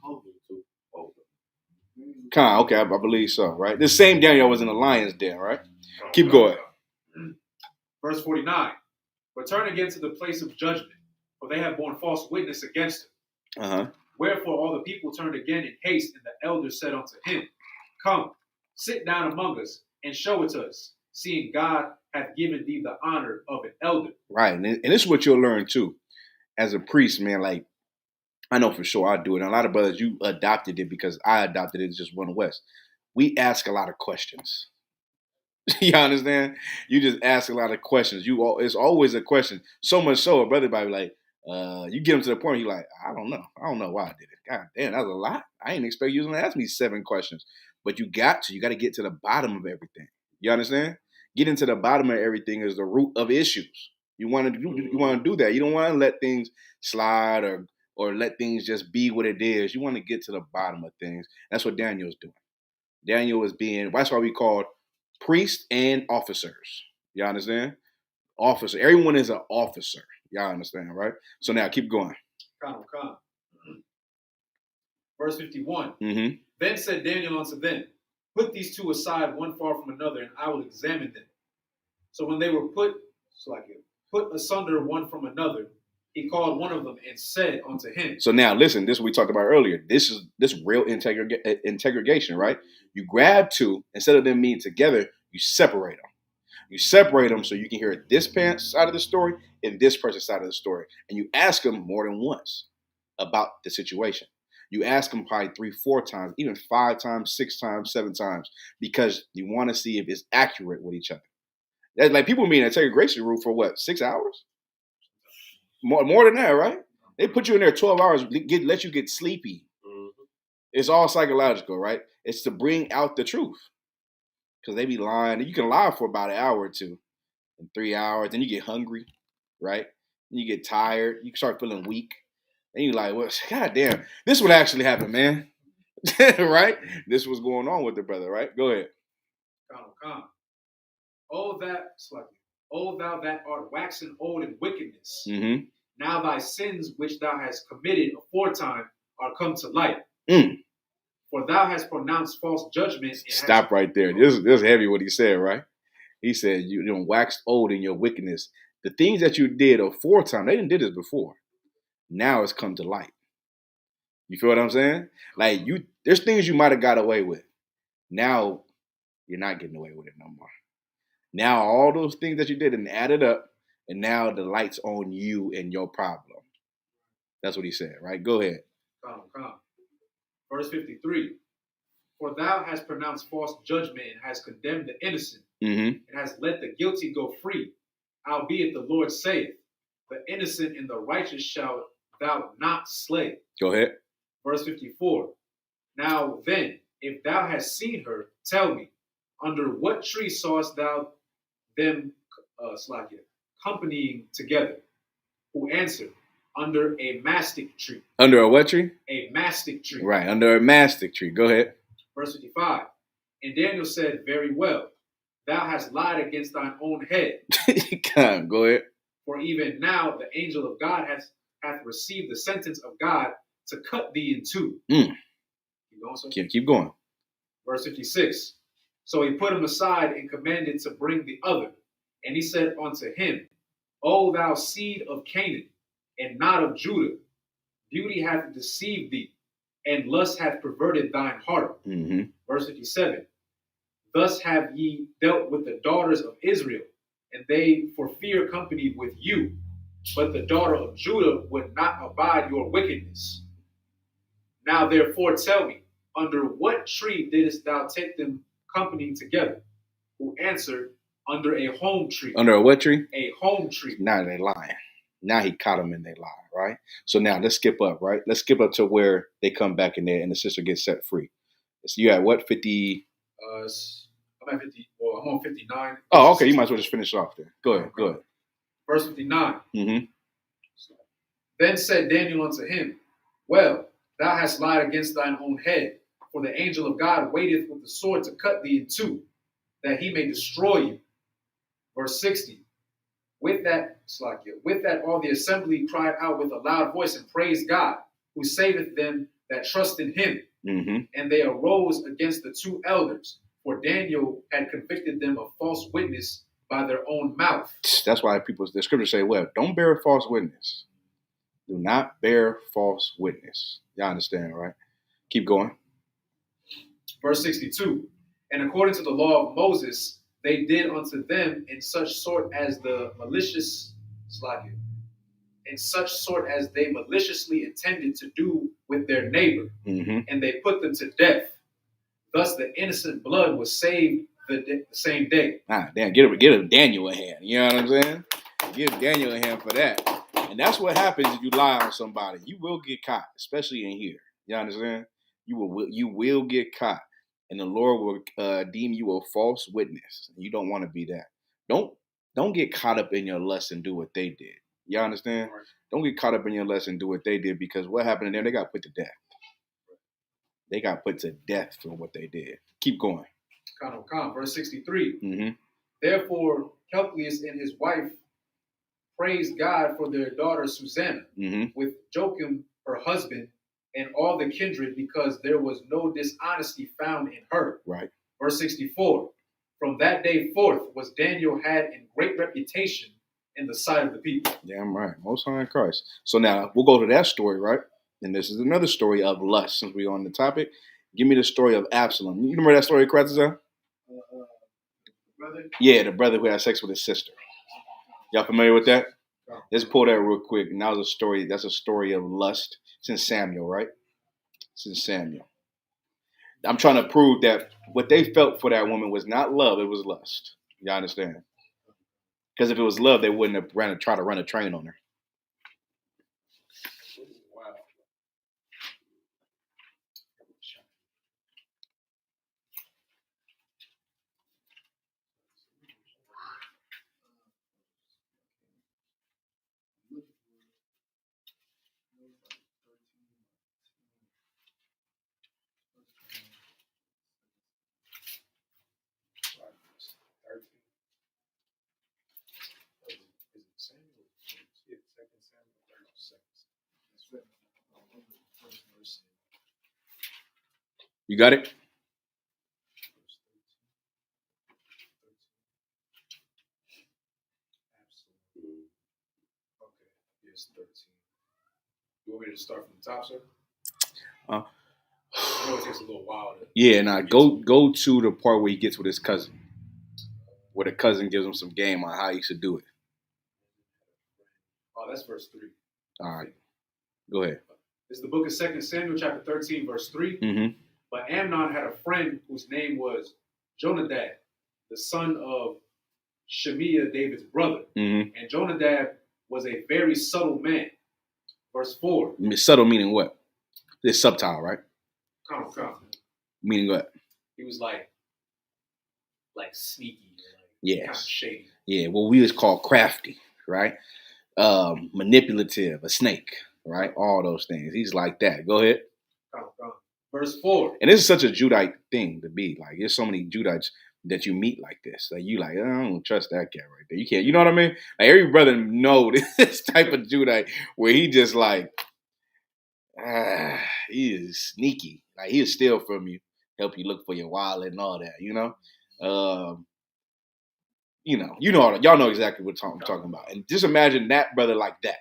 Okay, I believe so, right? This same Daniel was in the lion's den, right? Keep going. Verse 49. Return again to the place of judgment, for they have borne false witness against him. Wherefore all the people turned again in haste, and the elders said unto him, come, sit down among us, and show it to us, seeing God hath given thee the honor of an elder. Right, and this is what you'll learn too. As a priest, man, like, I know for sure I do it. And a lot of brothers, you adopted it because I adopted it. It's just one West. We ask a lot of questions. You understand? You just ask a lot of questions. It's always a question. So much so, a brother might be like, you get him to the point, you're like, I don't know. I don't know why I did it. God damn, that was a lot. I didn't expect you to ask me 7 questions. But you got to get to the bottom of everything. You understand? Getting to the bottom of everything is the root of issues. You want to do that. You don't want to let things slide or let things just be what it is. You want to get to the bottom of things. That's what Daniel's doing. Daniel is that's why we called priests and officers. You understand? Officer. Everyone is an officer. Y'all understand, right? So now keep going. Come. Verse 51. Then said Daniel unto them, put these two aside, one far from another, and I will examine them. So when they were put asunder one from another, he called one of them and said unto him. So now listen, this is what we talked about earlier. This is real integration, right? You grab two, instead of them being together, you separate them. You separate them so you can hear this parent's side of the story and this person's side of the story. And you ask them more than once about the situation. You ask them probably 3, 4 times, even 5 times, 6 times, 7 times, because you want to see if it's accurate with each other. That's like people mean integration room for what, 6 hours? More than that, right? They put you in there 12 hours, let you get sleepy. It's all psychological, right? It's to bring out the truth. Because they be lying. You can lie for about an hour or 2, and 3 hours. Then you get hungry, right? Then you get tired. You start feeling weak. And you're like, well, goddamn, this would actually happen, man. Right? This was going on with the brother, right? Go ahead. Come. Oh, thou that art waxen old in wickedness. Now thy sins which thou hast committed aforetime are come to light. For thou hast pronounced false judgment. Stop right there. This is heavy what he said, right? He said, you waxed old in your wickedness. The things that you did aforetime, they didn't did this before. Now it's come to light. You feel what I'm saying? Like there's things you might have got away with. Now you're not getting away with it no more. Now all those things that you did and added up, and now the light's on you and your problem. That's what he said, right? Go ahead. Come. Verse 53. For thou hast pronounced false judgment and hast condemned the innocent, Mm-hmm. and hast let the guilty go free. Albeit the Lord saith, the innocent and the righteous shalt thou not slay. Go ahead. Verse 54. Now then, if thou hast seen her, tell me, under what tree sawest thou them companying together? Who answered, under a mastic tree. Under a what tree? A mastic tree. Right, under a mastic tree. Go ahead. Verse 55. And Daniel said, very well, thou hast lied against thine own head. Go ahead. For even now the angel of God hath received the sentence of God to cut thee in two. Mm. Keep going, sir? Keep going. Verse 56. So he put him aside and commanded to bring the other. And he said unto him, O thou seed of Canaan, and not of Judah, beauty hath deceived thee, and lust hath perverted thine heart. Mm-hmm. Verse 57. Thus have ye dealt with the daughters of Israel, and they for fear companied with you. But the daughter of Judah would not abide your wickedness. Now therefore tell me, under what tree didst thou take them companying together? Who answered, under a home tree. Under a what tree? A home tree. Now they lying. Now he caught them in their lie, right? So now let's skip up, right? Let's skip up to where they come back in there and the sister gets set free. So you at what, 50? I'm at 50. Well, I'm on 59. Oh, okay. You might as well just finish off there. Go ahead. Go ahead. Verse 59. Mm-hmm. Then said Daniel unto him, well, thou hast lied against thine own head, for the angel of God waiteth with the sword to cut thee in two, that he may destroy you. Verse 60. With that all the assembly cried out with a loud voice and praised God, who saveth them that trust in him. Mm-hmm. And they arose against the two elders, for Daniel had convicted them of false witness by their own mouth. That's why the scriptures say, well, don't bear false witness. Do not bear false witness. Y'all understand, right? Keep going. Verse 62. And according to the law of Moses, they did unto them in such sort as they maliciously intended to do with their neighbor, mm-hmm. and they put them to death. Thus the innocent blood was saved the same day. Damn, get a Daniel a hand. You know what I'm saying? Give Daniel a hand for that. And that's what happens if you lie on somebody. You will get caught, especially in here. You understand? You will get caught. And the Lord will deem you a false witness. You don't want to be that. Don't get caught up in your lust and do what they did. You understand? Right. Don't get caught up in your lust and do what they did, because what happened to them, they got put to death. They got put to death for what they did. Keep going. Verse 63. Mm-hmm. Therefore, Helplius and his wife praised God for their daughter Susanna, mm-hmm. with Joachim, her husband, and all the kindred, because there was no dishonesty found in her. Right. Verse 64. From that day forth was Daniel had in great reputation in the sight of the people. Damn right. Most High in Christ. So now we'll go to that story, right? And this is another story of lust, since we're on the topic. Give me the story of Absalom. You remember that story, Kratza? Brother? Yeah, the brother who had sex with his sister. Y'all familiar with that? Let's pull that real quick. And that's a story of lust. It's in Samuel, right? It's in Samuel. I'm trying to prove that what they felt for that woman was not love, it was lust. Y'all understand? Because if it was love, they wouldn't have tried to run a train on her. Wow. You got it? Okay, yes, 13. You want me to start from the top, sir? I know it takes a little while. Yeah, now go to the part where he gets with his cousin, where the cousin gives him some game on how he should do it. Oh, that's verse 3. All right, go ahead. It's the book of 2 Samuel, chapter 13, verse 3. Mm-hmm. But Amnon had a friend whose name was Jonadab, the son of Shemiah, David's brother. Mm-hmm. And Jonadab was a very subtle man. Verse 4. Subtle meaning what? It's subtle, right? Come. Meaning what? He was like sneaky, yes, kind of shady. Yeah, what we was called crafty, right? Manipulative, a snake, right? All those things. He's like that. Go ahead. Come. Verse 4. And this is such a Judite thing to be. Like, there's so many Judites that you meet like this. Like, you like, I don't trust that cat right there. You can't, you know what I mean? Like, every brother know this type of Judite where he just like, he is sneaky. Like, he'll steal from you, help you look for your wallet and all that, you know? Y'all know exactly what I'm talking about. And just imagine that brother like that.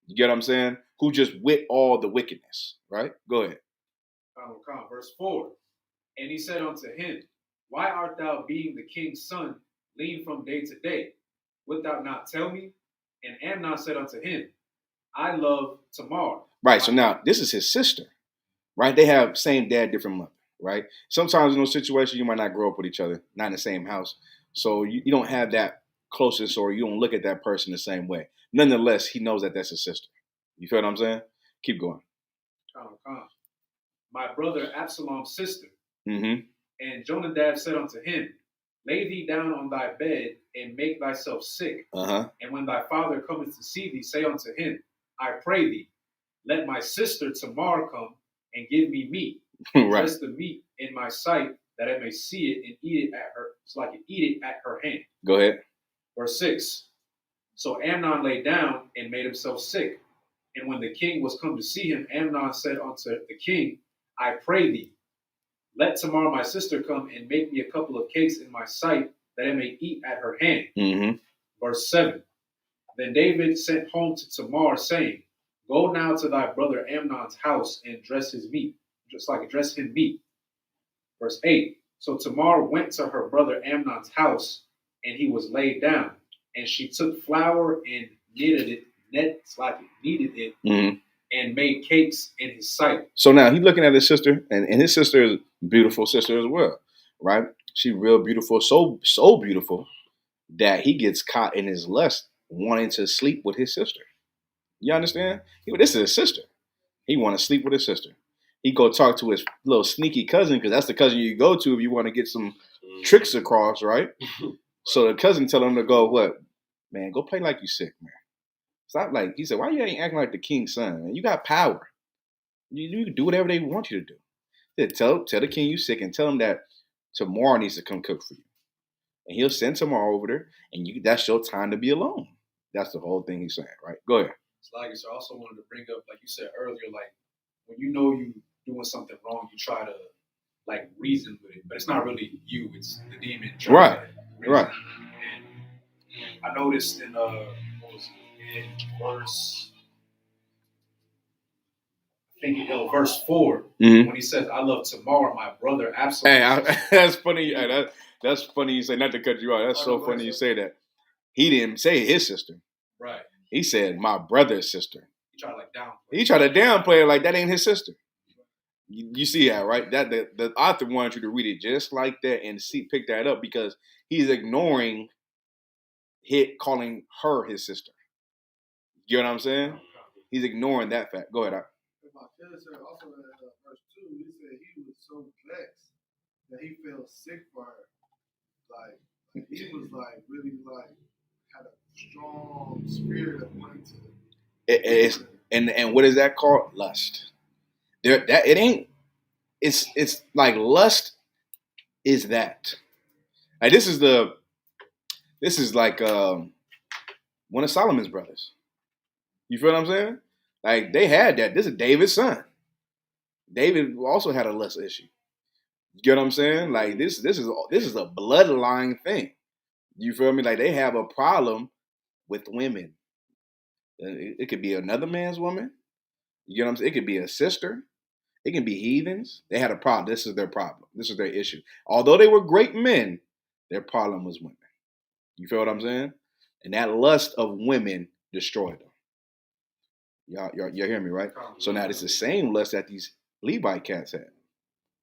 You get what I'm saying? Who just with all the wickedness, right? Go ahead. Verse 4. And he said unto him, why art thou, being the king's son, lean from day to day? Wilt thou not tell me? And Amnon said unto him, I love Tamar. Right, so now this is his sister, right? They have same dad, different mother, right? Sometimes in those situations, you might not grow up with each other, not in the same house. So you don't have that closeness, or you don't look at that person the same way. Nonetheless, he knows that that's his sister. You feel what I'm saying? Keep going. My brother Absalom's sister. Mm-hmm. And Jonadab said unto him, lay thee down on thy bed and make thyself sick. Uh-huh. And when thy father cometh to see thee, say unto him, I pray thee, let my sister Tamar come and give me meat. Right. Dress the meat in my sight, that I may see it and eat it at her, so I can eat it at her hand. Go ahead. Verse 6. So Amnon lay down and made himself sick. And when the king was come to see him, Amnon said unto the king, I pray thee, let Tamar my sister come and make me a couple of cakes in my sight, that I may eat at her hand. Mm-hmm. Verse 7. Then David sent home to Tamar, saying, go now to thy brother Amnon's house and dress his meat, dress him meat. Verse 8. So Tamar went to her brother Amnon's house, and he was laid down. And she took flour and kneaded it, mm-hmm. and made cakes in his sight. So now he's looking at his sister, and his sister is a beautiful sister as well, right? She's real beautiful, so beautiful that he gets caught in his lust, wanting to sleep with his sister. You understand? This is his sister. He want to sleep with his sister. He go talk to his little sneaky cousin, because that's the cousin you go to if you want to get some tricks across, right? So the cousin tell him to go, what? Man, go play like you sick, man. Stop like, he said, why you ain't acting like the king's son, man? You got power. You can do whatever they want you to do. Tell the king you sick, and tell him that Tamar needs to come cook for you. And he'll send Tamar over there, and that's your time to be alone. That's the whole thing he's saying, right? Go ahead. So I also wanted to bring up, like you said earlier, like when you know you doing something wrong, you try to like reason with it, but it's not really you; it's the demon. Right. And I noticed in verse 4, mm-hmm. when he says, "I love Tamar, my brother Absalom." Hey, that's funny. That's funny you say, not to cut you out. That's so funny you say that. He didn't say his sister. Right. He said my brother's sister. He tried to like downplay. He tried to downplay it like that ain't his sister. You see that, right? That the author wanted you to read it just like that and pick that up, because he's ignoring calling her his sister. You know what I'm saying? He's ignoring that fact. Go ahead. My cousin said also in verse 2, he said he was so vexed that he felt sick for her. Like he was like really like had a strong spirit of wanting to. And what is that called? Lust. It's like lust is that. Like this is like one of Solomon's brothers. You feel what I'm saying? Like they had that. This is David's son. David also had a lust issue. You get what I'm saying? Like this is a bloodline thing. You feel me? Like they have a problem with women. It could be another man's woman. You get what I'm saying? It could be a sister. It can be heathens. They had a problem. This is their problem. This is their issue. Although they were great men, their problem was women. You feel what I'm saying? And that lust of women destroyed them. Y'all hear me, right? So now it's the same lust that these Levite cats had.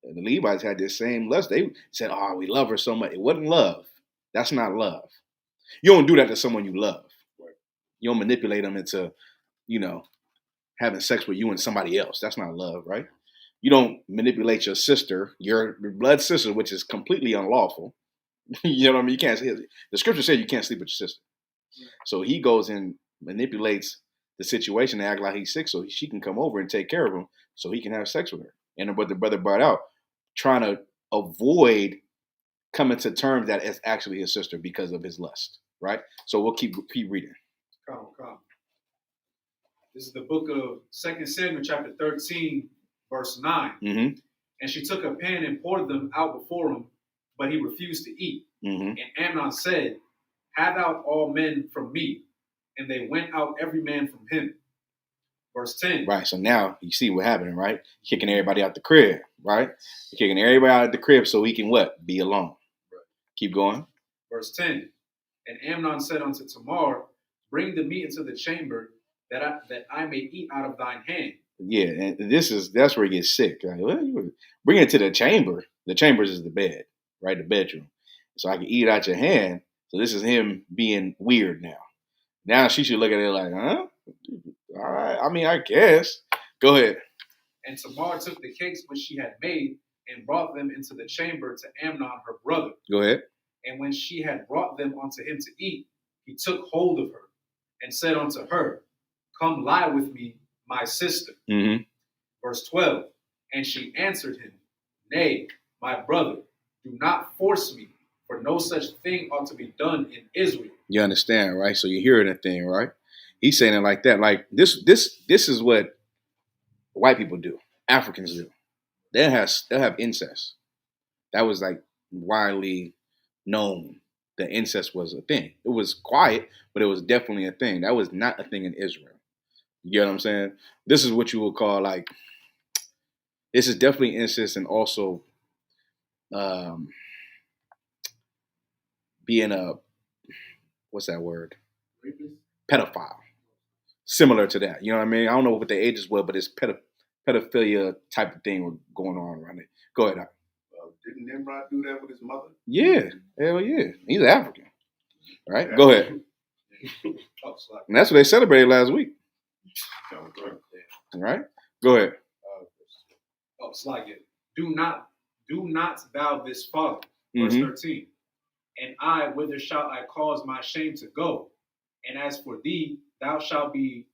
The Levites had this same lust. They said, "Oh, we love her so much." It wasn't love. That's not love. You don't do that to someone you love. Right. You don't manipulate them into, having sex with you and somebody else. That's not love, right? You don't manipulate your sister, your blood sister, which is completely unlawful. You know what I mean? You can't. The scripture says you can't sleep with your sister. So he goes and manipulates the situation to act like he's sick, so she can come over and take care of him, so he can have sex with her. And what the brother brought out, trying to avoid coming to terms that it's actually his sister because of his lust, right? So we'll keep reading. Come. This is the book of 2 Samuel chapter 13, verse 9. Mm-hmm. And she took a pan and poured them out before him, but he refused to eat. Mm-hmm. And Amnon said, "Have out all men from me." And they went out every man from him. Verse 10. Right. So now you see what happened, right? Kicking everybody out the crib, right? Kicking everybody out of the crib so he can what? Be alone. Right. Keep going. Verse 10. And Amnon said unto Tamar, "Bring the meat into the chamber, that I may eat out of thine hand." Yeah, and that's where he gets sick. Like, bring it to the chamber. The chambers is the bed, right? The bedroom. So I can eat out your hand. So this is him being weird now. Now she should look at it like, huh? All right. I mean, I guess. Go ahead. And Tamar took the cakes which she had made and brought them into the chamber to Amnon her brother. Go ahead. And when she had brought them unto him to eat, he took hold of her and said unto her, "Come lie with me, my sister." Mm-hmm. Verse 12. And she answered him, "Nay, my brother, do not force me, for no such thing ought to be done in Israel." You understand, right? So you're hearing the thing, right? He's saying it like that. Like this is what white people do. Africans do. They'll have incest. That was like widely known. That incest was a thing. It was quiet, but it was definitely a thing. That was not a thing in Israel. You get what I'm saying? This is what you would call like, this is definitely incest and also being a, what's that word? Pedophile. Similar to that. You know what I mean? I don't know what the ages were, but it's pedophilia type of thing going on around it. Go ahead. Didn't Nimrod do that with his mother? Yeah. Hell yeah. He's African. Right? Yeah. Go ahead. And that's what they celebrated last week. Right? Go ahead. Do not thou this follow. Verse 13. And I, whither shall I cause my shame to go? And as for thee, thou shalt be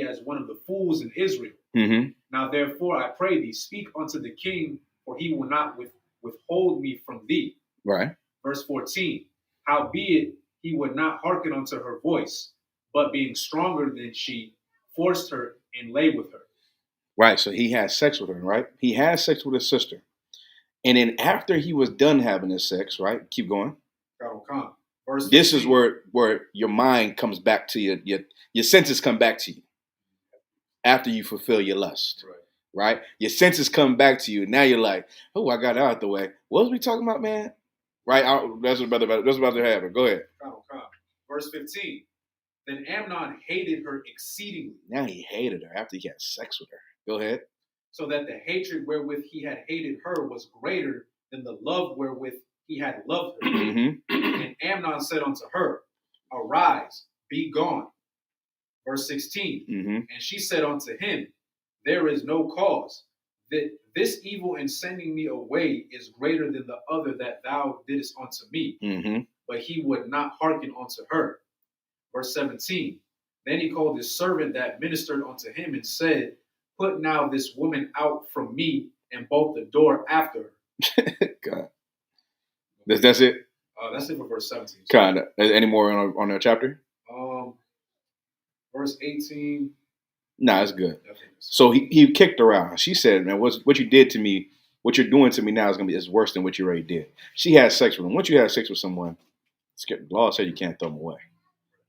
as one of the fools in Israel. Mm-hmm. Now therefore I pray thee, speak unto the king, for he will not withhold me from thee. Right. Verse 14. Howbeit he would not hearken unto her voice, but being stronger than she, forced her and lay with her. Right. So he had sex with her, right? He had sex with his sister. And then after he was done having his sex, right? Keep going. Verse 15. This is where your mind comes back to you. Your senses come back to you after you fulfill your lust. Right? Your senses come back to you. Now you're like, oh, I got out the way. What was we talking about, man? Right? That's about to happen. Go ahead. Verse 15. Then Amnon hated her exceedingly. Now he hated her after he had sex with her. Go ahead. So that the hatred wherewith he had hated her was greater than the love wherewith he had loved her. Mm-hmm. And Amnon said unto her, Arise, be gone. Verse 16. Mm-hmm. And she said unto him, There is no cause. That this evil in sending me away is greater than the other that thou didst unto me. Mm-hmm. But he would not hearken unto her. Verse 17. Then he called his servant that ministered unto him and said, Put now this woman out from me, and bolt the door after her. God. That's it? That's it for verse 17. Kind of. Any more on the chapter? Verse 18. Nah, it's good. So he kicked her out. She said, man, what you did to me, what you're doing to me now is worse than what you already did. She had sex with him. Once you have sex with someone, the law said you can't throw them away.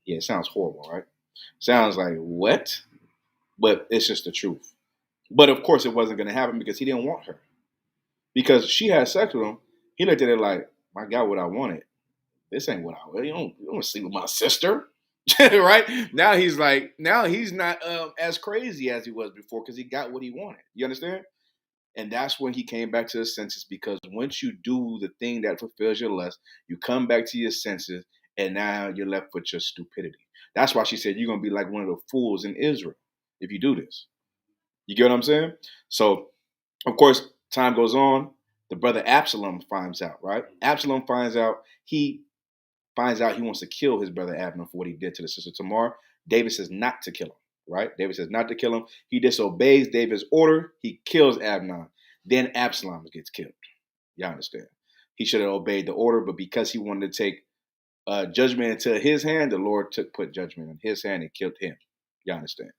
Yeah, it sounds horrible, right? Sounds like, what? But it's just the truth. But of course it wasn't going to happen because he didn't want her. Because she had sex with him. He looked at it like, I got what I wanted. This ain't what I wanted. You don't want to sleep with my sister. Right? Now he's not as crazy as he was before because he got what he wanted. You understand? And that's when he came back to his senses, because once you do the thing that fulfills your lust, you come back to your senses, and now you're left with your stupidity. That's why she said you're going to be like one of the fools in Israel if you do this. You get what I'm saying? So, of course, time goes on. The brother Absalom finds out, right? Absalom finds out he wants to kill his brother Abner for what he did to the sister Tamar. David says not to kill him, right? David says not to kill him. He disobeys David's order. He kills Abner. Then Absalom gets killed. Y'all understand? He should have obeyed the order, but because he wanted to take judgment into his hand, the Lord put judgment in his hand and killed him. Y'all understand?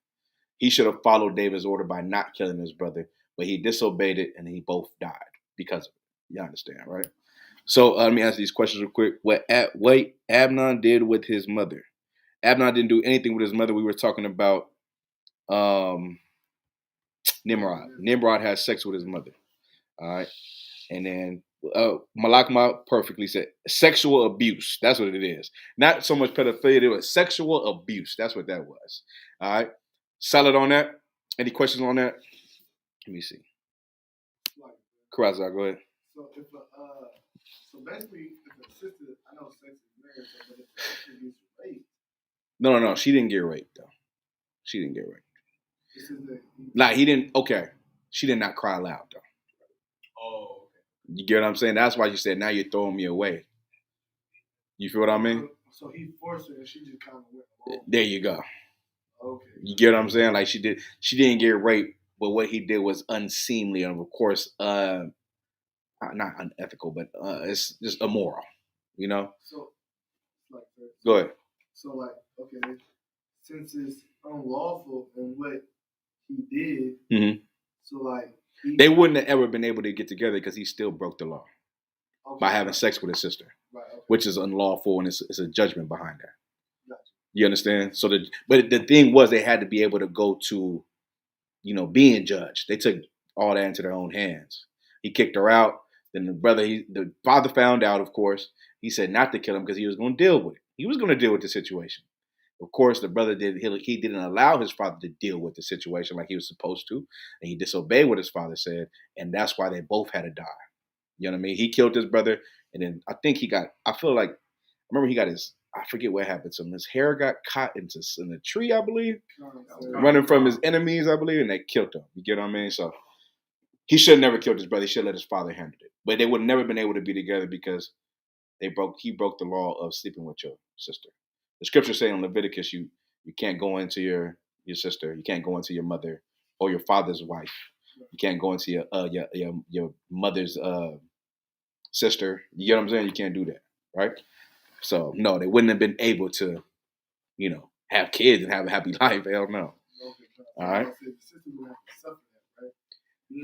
He should have followed David's order by not killing his brother, but he disobeyed it, and he both died because of it. You understand, right? So let me answer these questions real quick. What Amnon did with his mother? Amnon didn't do anything with his mother. We were talking about Nimrod. Nimrod had sex with his mother. All right. And then Malakma perfectly said sexual abuse. That's what it is. Not so much pedophilia. It was sexual abuse. That's what that was. All right. Solid on that. Any questions on that? Let me see. Karazar, go ahead. So if so basically, if a sister, I know sex is marriage, but if a sister gets raped. No. She didn't get raped though. She didn't get raped. Like he didn't. Okay. She did not cry loud though. Oh, okay. You get what I'm saying? That's why you said now you're throwing me away. You feel what I mean? So he forced her, and she just kind of went along. There you go. Okay. You get what I'm saying? Like she didn't get raped, but what he did was unseemly, and of course, not unethical, but it's just immoral. You know. So, like, go ahead. So, like, okay, since it's unlawful in what he did, mm-hmm. So like they wouldn't have ever been able to get together because he still broke the law by having sex with his sister, right, okay. Which is unlawful, and it's a judgment behind that. Gotcha. You understand? So but the thing was, they had to be able to go to, being judged. They took all that into their own hands. He kicked her out. Then the father found out. Of course, he said not to kill him because he was going to deal with it. He was going to deal with the situation. Of course, the brother he didn't allow his father to deal with the situation like he was supposed to, and he disobeyed what his father said, and that's why they both had to die. You know what I mean? He killed his brother, and then I forget what happened to him. His hair got caught in a tree, I believe, running from his enemies, I believe, and they killed him. You get what I mean? So he should have never killed his brother. He should have let his father handle it. But they would have never been able to be together because he broke the law of sleeping with your sister. The scriptures say in Leviticus, you can't go into your sister, you can't go into your mother or your father's wife. You can't go into your mother's sister. You get what I'm saying? You can't do that, right? So no, they wouldn't have been able to, have kids and have a happy life. Hell no. All right.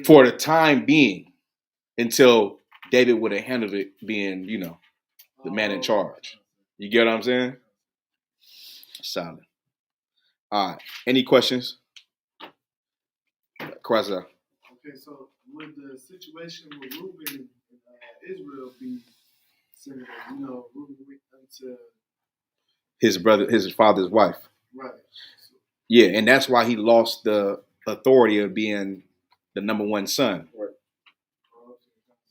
For the time being, until David would have handled it, being the man in charge. You get what I'm saying? Solid. All right. Any questions? Kraza. Okay, so would the situation with Reuben and Israel be similar? Reuben went into his father's wife. Right. Yeah, and that's why he lost the authority of being the number one son. Right.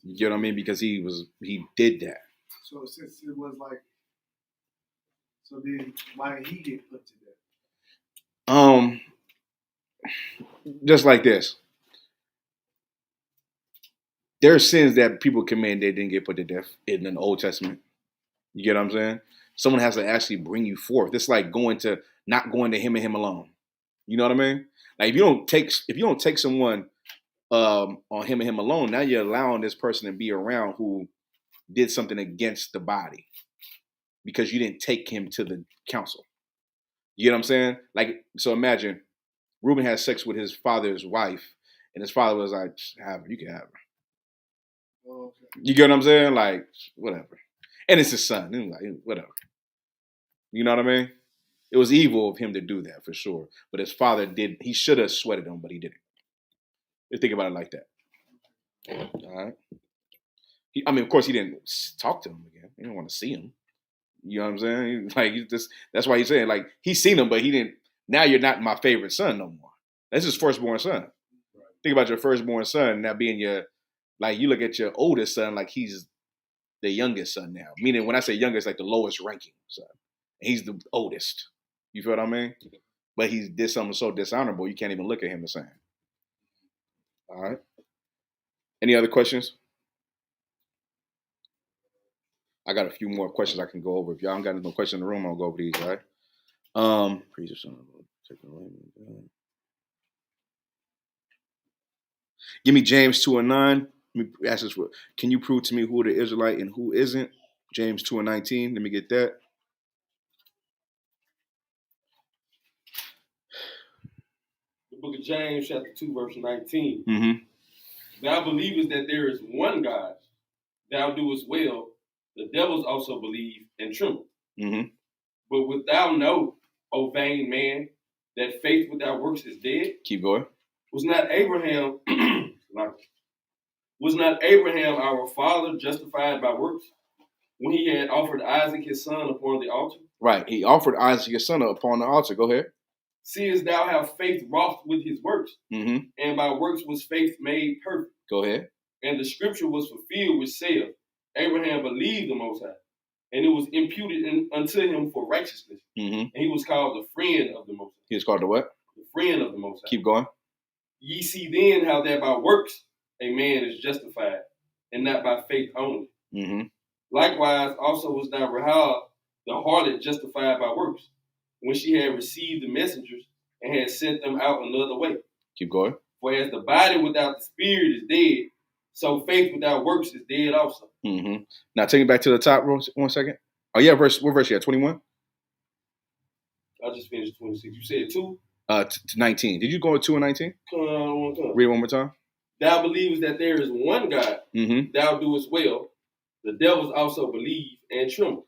You get what I mean? Because he did that. So since it was like, so then why did he get put to death? Just like this. There are sins that people commit they didn't get put to death in the Old Testament. You get what I'm saying? Someone has to actually bring you forth. It's like not going to him and him alone. You know what I mean? Like if you don't take someone on him and him alone, now you're allowing this person to be around who did something against the body because you didn't take him to the council. You know what I'm saying? Like, so imagine Reuben had sex with his father's wife, and his father was like, you can have her. Okay. You get what I'm saying? Like, whatever. And it's his son. And like, whatever. You know what I mean? It was evil of him to do that for sure. But his father he should have sweated him, but he didn't. Just think about it like that. All right. Of course, he didn't talk to him again. He didn't want to see him. You know what I'm saying? That's why he's saying, like, he's seen him, but he didn't. Now you're not my favorite son no more. That's his firstborn son. think about your firstborn son now being like you look at your oldest son like he's the youngest son now. Meaning when I say youngest, like the lowest ranking son. He's the oldest. You feel what I mean? But he did something so dishonorable, you can't even look at him the same. All right. Any other questions? I got a few more questions I can go over. If y'all don't got no questions in the room, I'll go over these, all right? Give me James 2:9. Let me ask this: can you prove to me who the Israelite and who isn't? James 2:19. Let me get that. The book of James, chapter 2, verse 19. Mm-hmm. Thou believest that there is one God. Thou doest well. The devils also believe and tremble. Mm-hmm. But wilt thou know, O vain man, that faith without works is dead? Keep going. Was not Abraham our father justified by works when he had offered Isaac his son upon the altar? Right. He offered Isaac his son upon the altar. Go ahead. Seest thou how faith wrought with his works, Mm-hmm. and by works was faith made perfect. Go ahead. And the scripture was fulfilled which saith, Abraham believed the Most High, and it was imputed unto him for righteousness. Mm-hmm. And he was called the friend of the Most High. He was called the what? The friend of the Most High. Keep going. Ye see then how that by works a man is justified, and not by faith only. Mm-hmm. Likewise also was now Rahab the harlot justified by works, when she had received the messengers and had sent them out another way. Keep going. For as the body without the spirit is dead, so faith without works is dead also. Mm-hmm. Now take it back to the top 1 second. Oh yeah, what verse you at? 21? I just finished 26. You said 2? 19. Did you go with 2 and 19? Read it one more time. Thou believest that there is one God. Mm-hmm. Thou doest well. The devils also believe and tremble.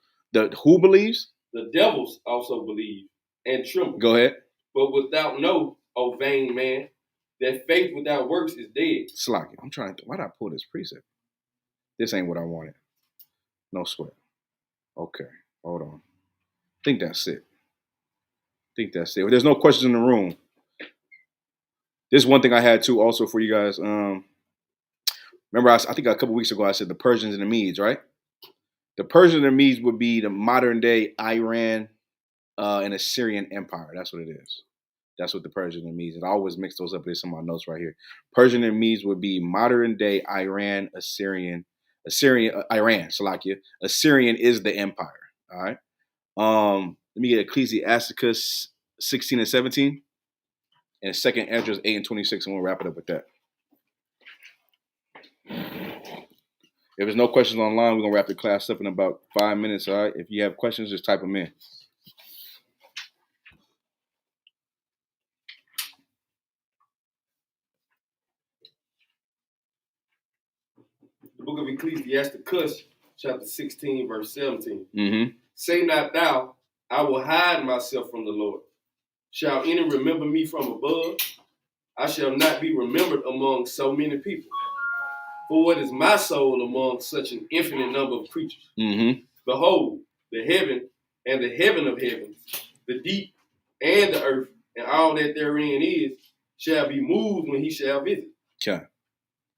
Who believes? The devils also believe and tremble. Go ahead. But without know, O vain man, that faith without works is dead. Slocky. I'm trying to. Why did I pull this precept? This ain't what I wanted. No sweat. Okay. Hold on. Think that's it. If there's no questions in the room, this is one thing I had too also for you guys. Remember, I think a couple weeks ago I said the Persians and the Medes, right? The Persians and the Medes would be the modern day Iran and Assyrian Empire. That's what it is. That's what the Persian and Medes. And I always mix those up. There's some of my notes right here. Persian and Medes would be modern day Iran, Iran, Salakia. Assyrian is the empire. All right. Let me get Ecclesiasticus 16 and 17. And 2nd Esdras 8 and 26. And we'll wrap it up with that. If there's no questions online, we're going to wrap the class up in about 5 minutes. All right. If you have questions, just type them in. The book of Ecclesiasticus, chapter 16, verse 17. Mm-hmm. Say not thou, I will hide myself from the Lord. Shall any remember me from above? I shall not be remembered among so many people. For what is my soul among such an infinite number of creatures? Mm-hmm. Behold, the heaven and the heaven of heavens, the deep and the earth, and all that therein is, shall be moved when he shall visit. Okay.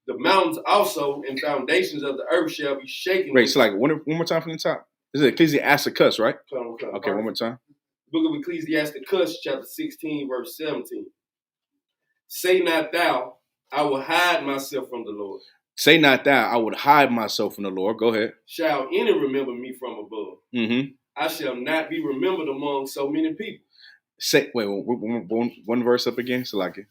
The mountains also and foundations of the earth shall be shaken. Wait, so like one more time from the top. This is Ecclesiasticus, right? Okay, one more time. The book of Ecclesiasticus, chapter 16, verse 17. Say not thou, I will hide myself from the Lord. Say not thou, I would hide myself from the Lord. Go ahead. Shall any remember me from above? Mm-hmm. I shall not be remembered among so many people. Say, wait, one verse up again, Salaki.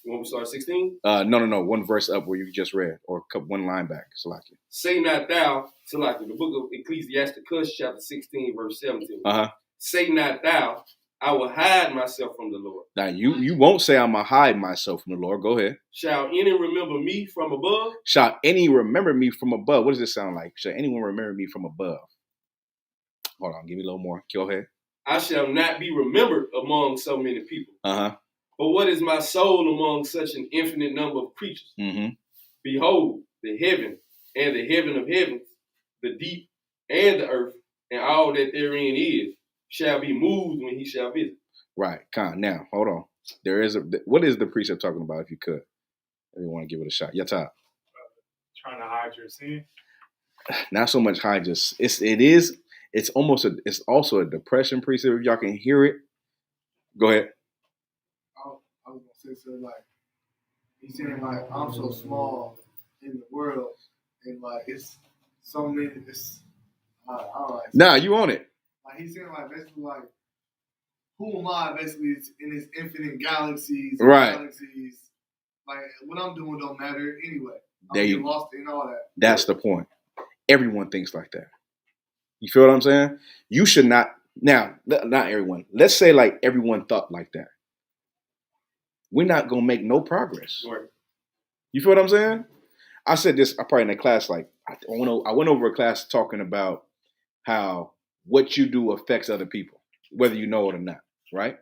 You want me to start 16? No. One verse up where you just read, or one line back, Salaki. Say not thou, Salaki, the book of Ecclesiasticus, chapter 16, verse 17. Uh-huh. Say not thou, I will hide myself from the Lord. Now, you won't say I'm going to hide myself from the Lord. Go ahead. Shall any remember me from above? Shall any remember me from above? What does this sound like? Shall anyone remember me from above? Hold on, give me a little more. Go ahead. I shall not be remembered among so many people. Uh-huh. But what is my soul among such an infinite number of creatures? Mm-hmm. Behold, the heaven and the heaven of heavens, the deep and the earth, and all that therein is, shall be moved when he shall visit. Right. Now, hold on. What is the precept talking about, if you could? If you want to give it a shot. Yeah, Todd. Trying to hide your sin. Not so much hide, just it's also a depression precept. If y'all can hear it. Go ahead. I was gonna say so like he's saying like I'm so small in the world and like it's so many it's I don't know. Nah, you on it. Like he's saying like basically like who am I basically in this infinite galaxies and Right. galaxies. Like what I'm doing don't matter anyway. There I'm you getting lost in all that. That's the point. Everyone thinks like that. You feel what I'm saying? You should not. Now, not everyone. Let's say like everyone thought like that. We're not gonna make no progress. Right. You feel what I'm saying? I said this. I probably in a class like I went over a class talking about how what you do affects other people, whether you know it or not. Right?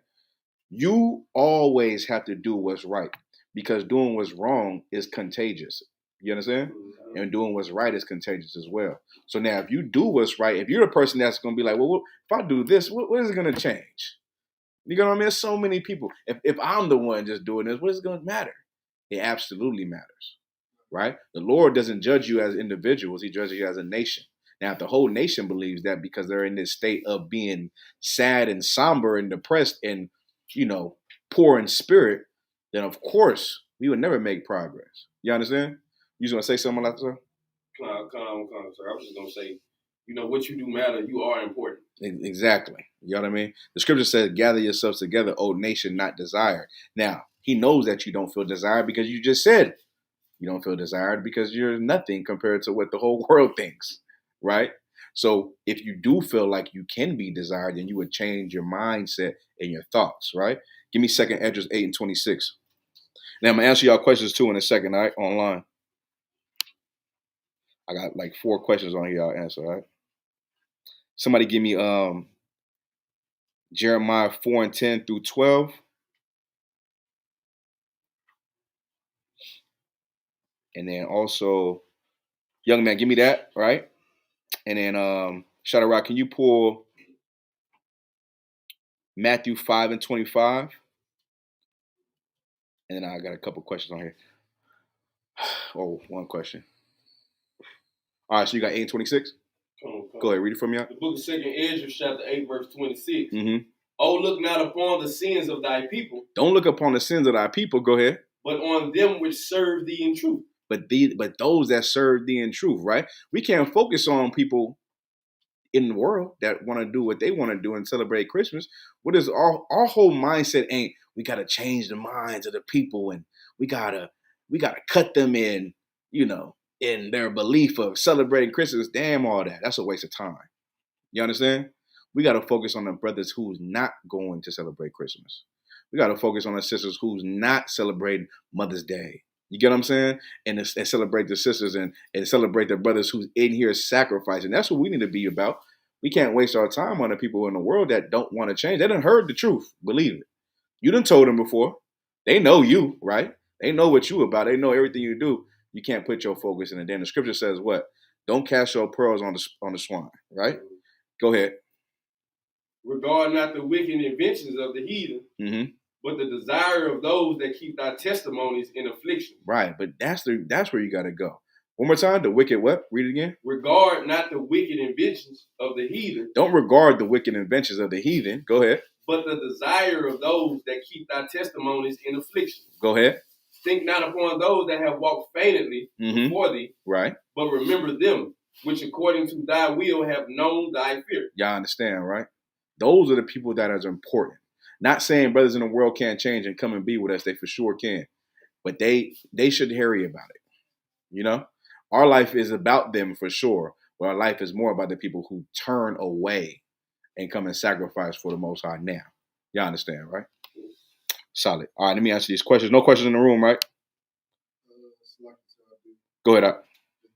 You always have to do what's right because doing what's wrong is contagious. You understand? And doing what's right is contagious as well. So now, if you do what's right, if you're the person that's going to be like, well, if I do this, what is it going to change? You know what I mean? There's so many people. If I'm the one just doing this, what is it going to matter? It absolutely matters, right? The Lord doesn't judge you as individuals. He judges you as a nation. Now, if the whole nation believes that because they're in this state of being sad and somber and depressed and, poor in spirit, then of course we would never make progress. You understand? You just want to say something like that, sir? Come on, sir. I was just going to say, what you do matter. You are important. Exactly. You know what I mean? The scripture says, gather yourselves together, O nation not desired. Now, he knows that you don't feel desired because you just said you don't feel desired because you're nothing compared to what the whole world thinks, right? So if you do feel like you can be desired, then you would change your mindset and your thoughts, right? Give me 2 Esdras 8 and 26. Now, I'm going to answer y'all questions too in a second, all right, online. I got like 4 questions on here I'll answer, all right? Somebody give me Jeremiah 4 and 10 through 12. And then also, young man, give me that, right? And then Shadow Rock, can you pull Matthew 5 and 25? And then I got a couple questions on here. Oh, one question. All right, so you got 8 and 26? Go ahead, read it from you. The book of 2 Esdras, chapter 8, verse 26. Mm-hmm. Oh, look not upon the sins of thy people. Don't look upon the sins of thy people. Go ahead. But on them which serve thee in truth. But those that serve thee in truth, right? We can't focus on people in the world that want to do what they want to do and celebrate Christmas. What is our whole mindset ain't we got to change the minds of the people and we gotta cut them in, in their belief of celebrating Christmas. Damn all that. That's a waste of time. You understand? We got to focus on the brothers who's not going to celebrate Christmas. We got to focus on the sisters who's not celebrating Mother's Day. You get what I'm saying? And celebrate the sisters and celebrate the brothers who's in here sacrificing. That's what we need to be about. We can't waste our time on the people in the world that don't want to change. They done heard the truth. Believe it. You done told them before. They know you, right? They know what you about. They know everything you do. You can't put your focus in it. Then the scripture says what? Don't cast your pearls on the swine, right? Go ahead. Regard not the wicked inventions of the heathen, but the desire of those that keep thy testimonies in affliction. Right, but that's where you got to go. One more time, the wicked what? Read it again. Regard not the wicked inventions of the heathen. Don't regard the wicked inventions of the heathen. Go ahead. But the desire of those that keep thy testimonies in affliction. Go ahead. Think not upon those that have walked faintly before thee. Right. But remember them, which according to thy will have known thy fear. Y'all understand, right? Those are the people that are important. Not saying brothers in the world can't change and come and be with us. They for sure can. But they should hurry about it. Our life is about them for sure. But our life is more about the people who turn away and come and sacrifice for the Most High now. Y'all understand, right? Solid. All right, let me answer these questions. No questions in the room, right? Go ahead, up.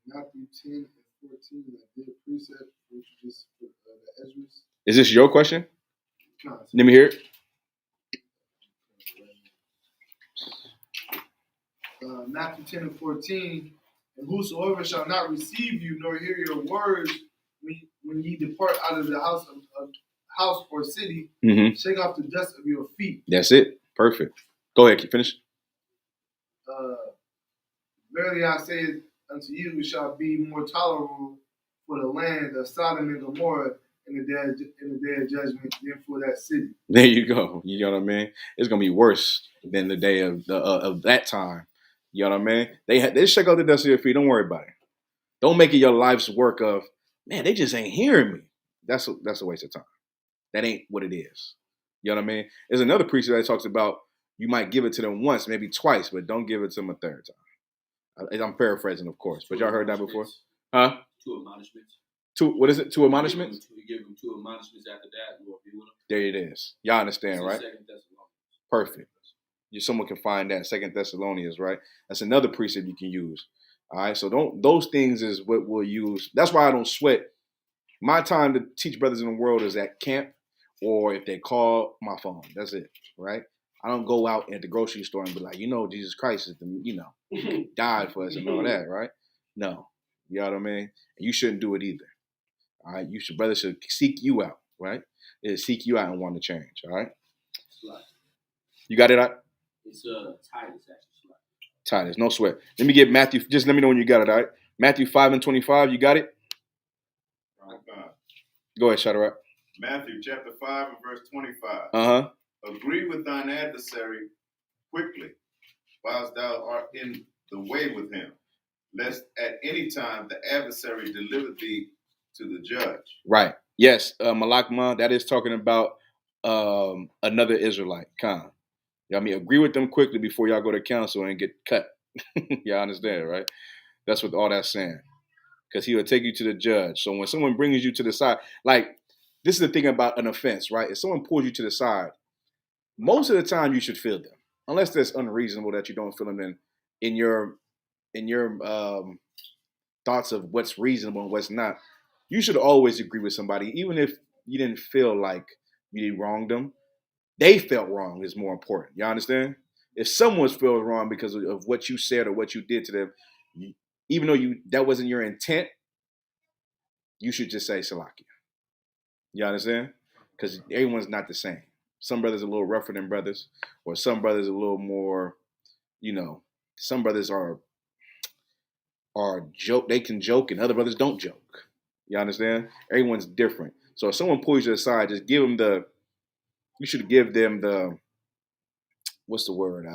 Matthew 10 and 14, that did precept, which you just put the Esdras. Is this your question? No, Let me hear it. Matthew 10 and 14, and whosoever shall not receive you nor hear your words when ye depart out of the house or city, shake off the dust of your feet. That's it. Perfect. Go ahead. Keep finish. Verily I say unto you, it shall be more tolerable for the land of Sodom and Gomorrah in the day of judgment than for that city. There you go. You know what I mean? It's gonna be worse than the day of that time. You know what I mean? They check out the dust of your feet. Don't worry about it. Don't make it your life's work of, man, they just ain't hearing me. That's a waste of time. That ain't what it is. You know what I mean? There's another precept that talks about you might give it to them once, maybe twice, but don't give it to them a third time. I'm paraphrasing, of course, but y'all heard that before? Huh? 2 admonishments. What is it? 2 admonishments? You give them 2 admonishments after that, Lord be with them. There it is. Y'all understand, right? 2 Thessalonians. Perfect. Someone can find that. 2 Thessalonians, right? That's another precept you can use. All right. So those things is what we'll use. That's why I don't sweat. My time to teach brothers in the world is at camp, or if they call my phone. That's it. Right? I don't go out at the grocery store and be like, Jesus Christ is died for us and all that, right? No. You know what I mean? And you shouldn't do it either. All right. Brothers should seek you out, right? It'll seek you out and want to change. All right. You got it out? It's Titus actually. Titus, no sweat. Let me get Matthew. Just let me know when you got it, all right? Matthew 5:25, you got it? Go ahead, shout it out. Matthew chapter 5 and verse 25. Uh-huh. Agree with thine adversary quickly, whilst thou art in the way with him, lest at any time the adversary deliver thee to the judge. Right. Yes, Malakma, that is talking about another Israelite, Khan. Y'all agree with them quickly before y'all go to council and get cut. Y'all understand, right? That's what all that's saying. Because he will take you to the judge. So when someone brings you to the side, like, this is the thing about an offense, right? If someone pulls you to the side, most of the time you should feel them. Unless that's unreasonable that you don't feel them in your thoughts of what's reasonable and what's not. You should always agree with somebody, even if you didn't feel like you wronged them. They felt wrong is more important. You understand? If someone feels wrong because of what you said or what you did to them, even though that wasn't your intent, you should just say Salakia. You understand? Because everyone's not the same. Some brothers are a little rougher than brothers, or some brothers are a little more, some brothers are joke. They can joke, and other brothers don't joke. You understand? Everyone's different. So if someone pulls you aside, just give them you should give them what's the word?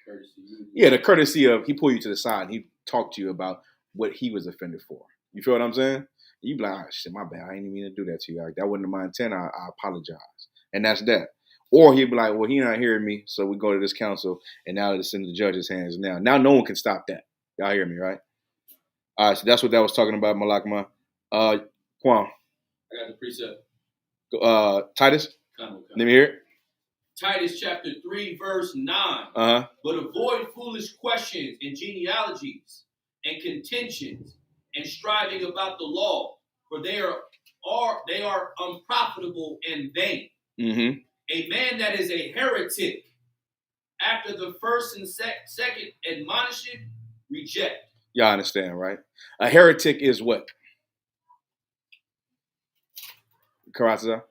Courtesy. Yeah, the courtesy of he pulled you to the side and he talked to you about what he was offended for. You feel what I'm saying? You be like, shit, my bad. I didn't mean to do that to you. Like, that wasn't my intent. I apologize. And that's that. Or he'd be like, well, he not hearing me, so we go to this council, and now it's in the judge's hands now. Now no one can stop that. Y'all hear me, right? All right, so that's what that was talking about, Malakma. Quan. I got the precept. Titus? Let me hear it. Titus chapter 3, verse 9. Uh-huh. But avoid foolish questions and genealogies and contentions and striving about the law, for they are unprofitable and vain. Mm-hmm. A man that is a heretic, after the first and second admonition, reject. Y'all understand, right? A heretic is what? Karatza?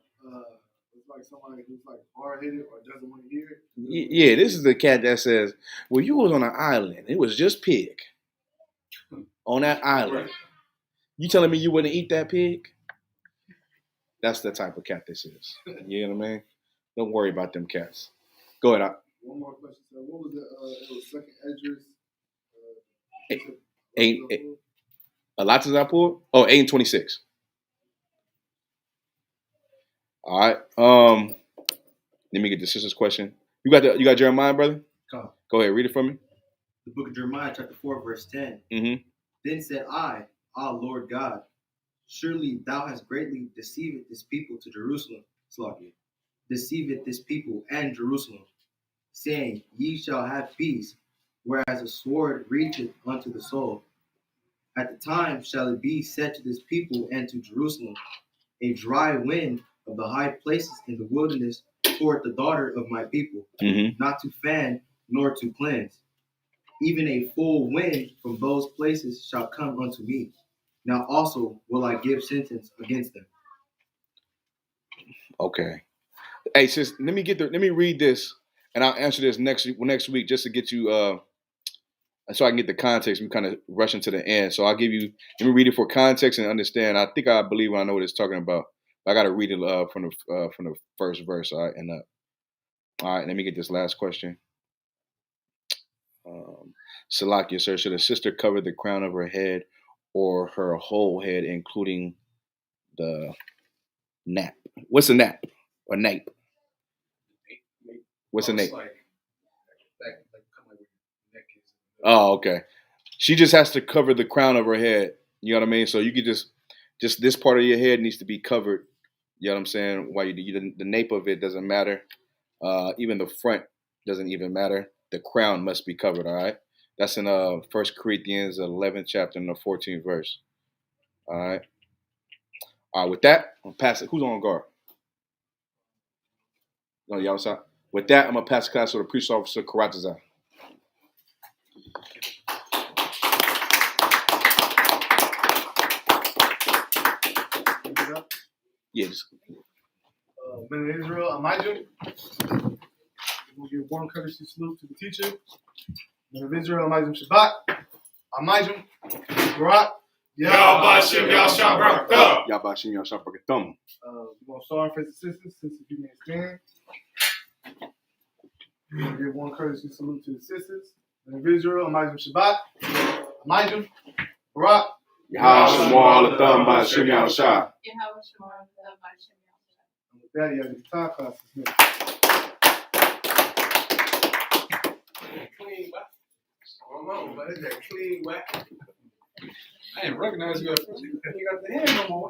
It's like somebody who's like hard-headed or doesn't want to hear it. Yeah, this is the cat that says, well, you was on an island. It was just pig. On that island. Right. You telling me you wouldn't eat that pig? That's the type of cat this is. You know what I mean? Don't worry about them cats. Go ahead. One more question. So what was it was second Esdras? 8 a lot to Zapur? Oh, 8 and 26. All right. Let me get the sister's question. You got Jeremiah, brother? Go ahead, read it for me. The book of Jeremiah, chapter 4, verse 10. Mm-hmm. Then said I, Lord God, surely thou hast greatly deceived this people to Jerusalem, Slakia, deceiveth this people and Jerusalem, saying, ye shall have peace, whereas a sword reacheth unto the soul. At the time shall it be said to this people and to Jerusalem, a dry wind of the high places in the wilderness toward the daughter of my people, not to fan nor to cleanse. Even a full wind from those places shall come unto me. Now also will I give sentence against them. Okay. Hey, sis, let me read this, and I'll answer this next week just to get you so I can get the context. We kind of rushing to the end. So I'll give you, let me read it for context and understand. I believe I know what it's talking about. But I got to read it from the first verse. All right. And all right, let me get this last question. Salakia, sir, should a sister cover the crown of her head or her whole head, including the nap? What's a nap? Or nape? What's a nape? Oh, okay. She just has to cover the crown of her head. You know what I mean? So you could just this part of your head needs to be covered. You know what I'm saying? While the nape of it doesn't matter. Even the front doesn't even matter. The crown must be covered. All right. That's in 1 Corinthians 11th chapter and the 14th verse. All right. All right. With that, I'm pass it. Who's on guard? No, y'all outside. With that, I'm gonna pass the class to the police officer Karatazar. Yes. Men of Israel, Amijah. We'll give one courtesy salute to the teacher. Men of Israel, Amijah Shabbat. Amijah, Barak. Yabashim Yashabrakah. Yabashim Yashabrakah. We're going to start for the sisters, since you may stand. We're going to give one courtesy salute to the sisters. Men of Israel, Amijah Shabbat. Amijah, Barak. Yahashim Thumb by Shim Yahshua. And with that, you have the guitar classes next. Clean whack. Come on, but it's that clean whack. I didn't recognize you at first. You got the hand on my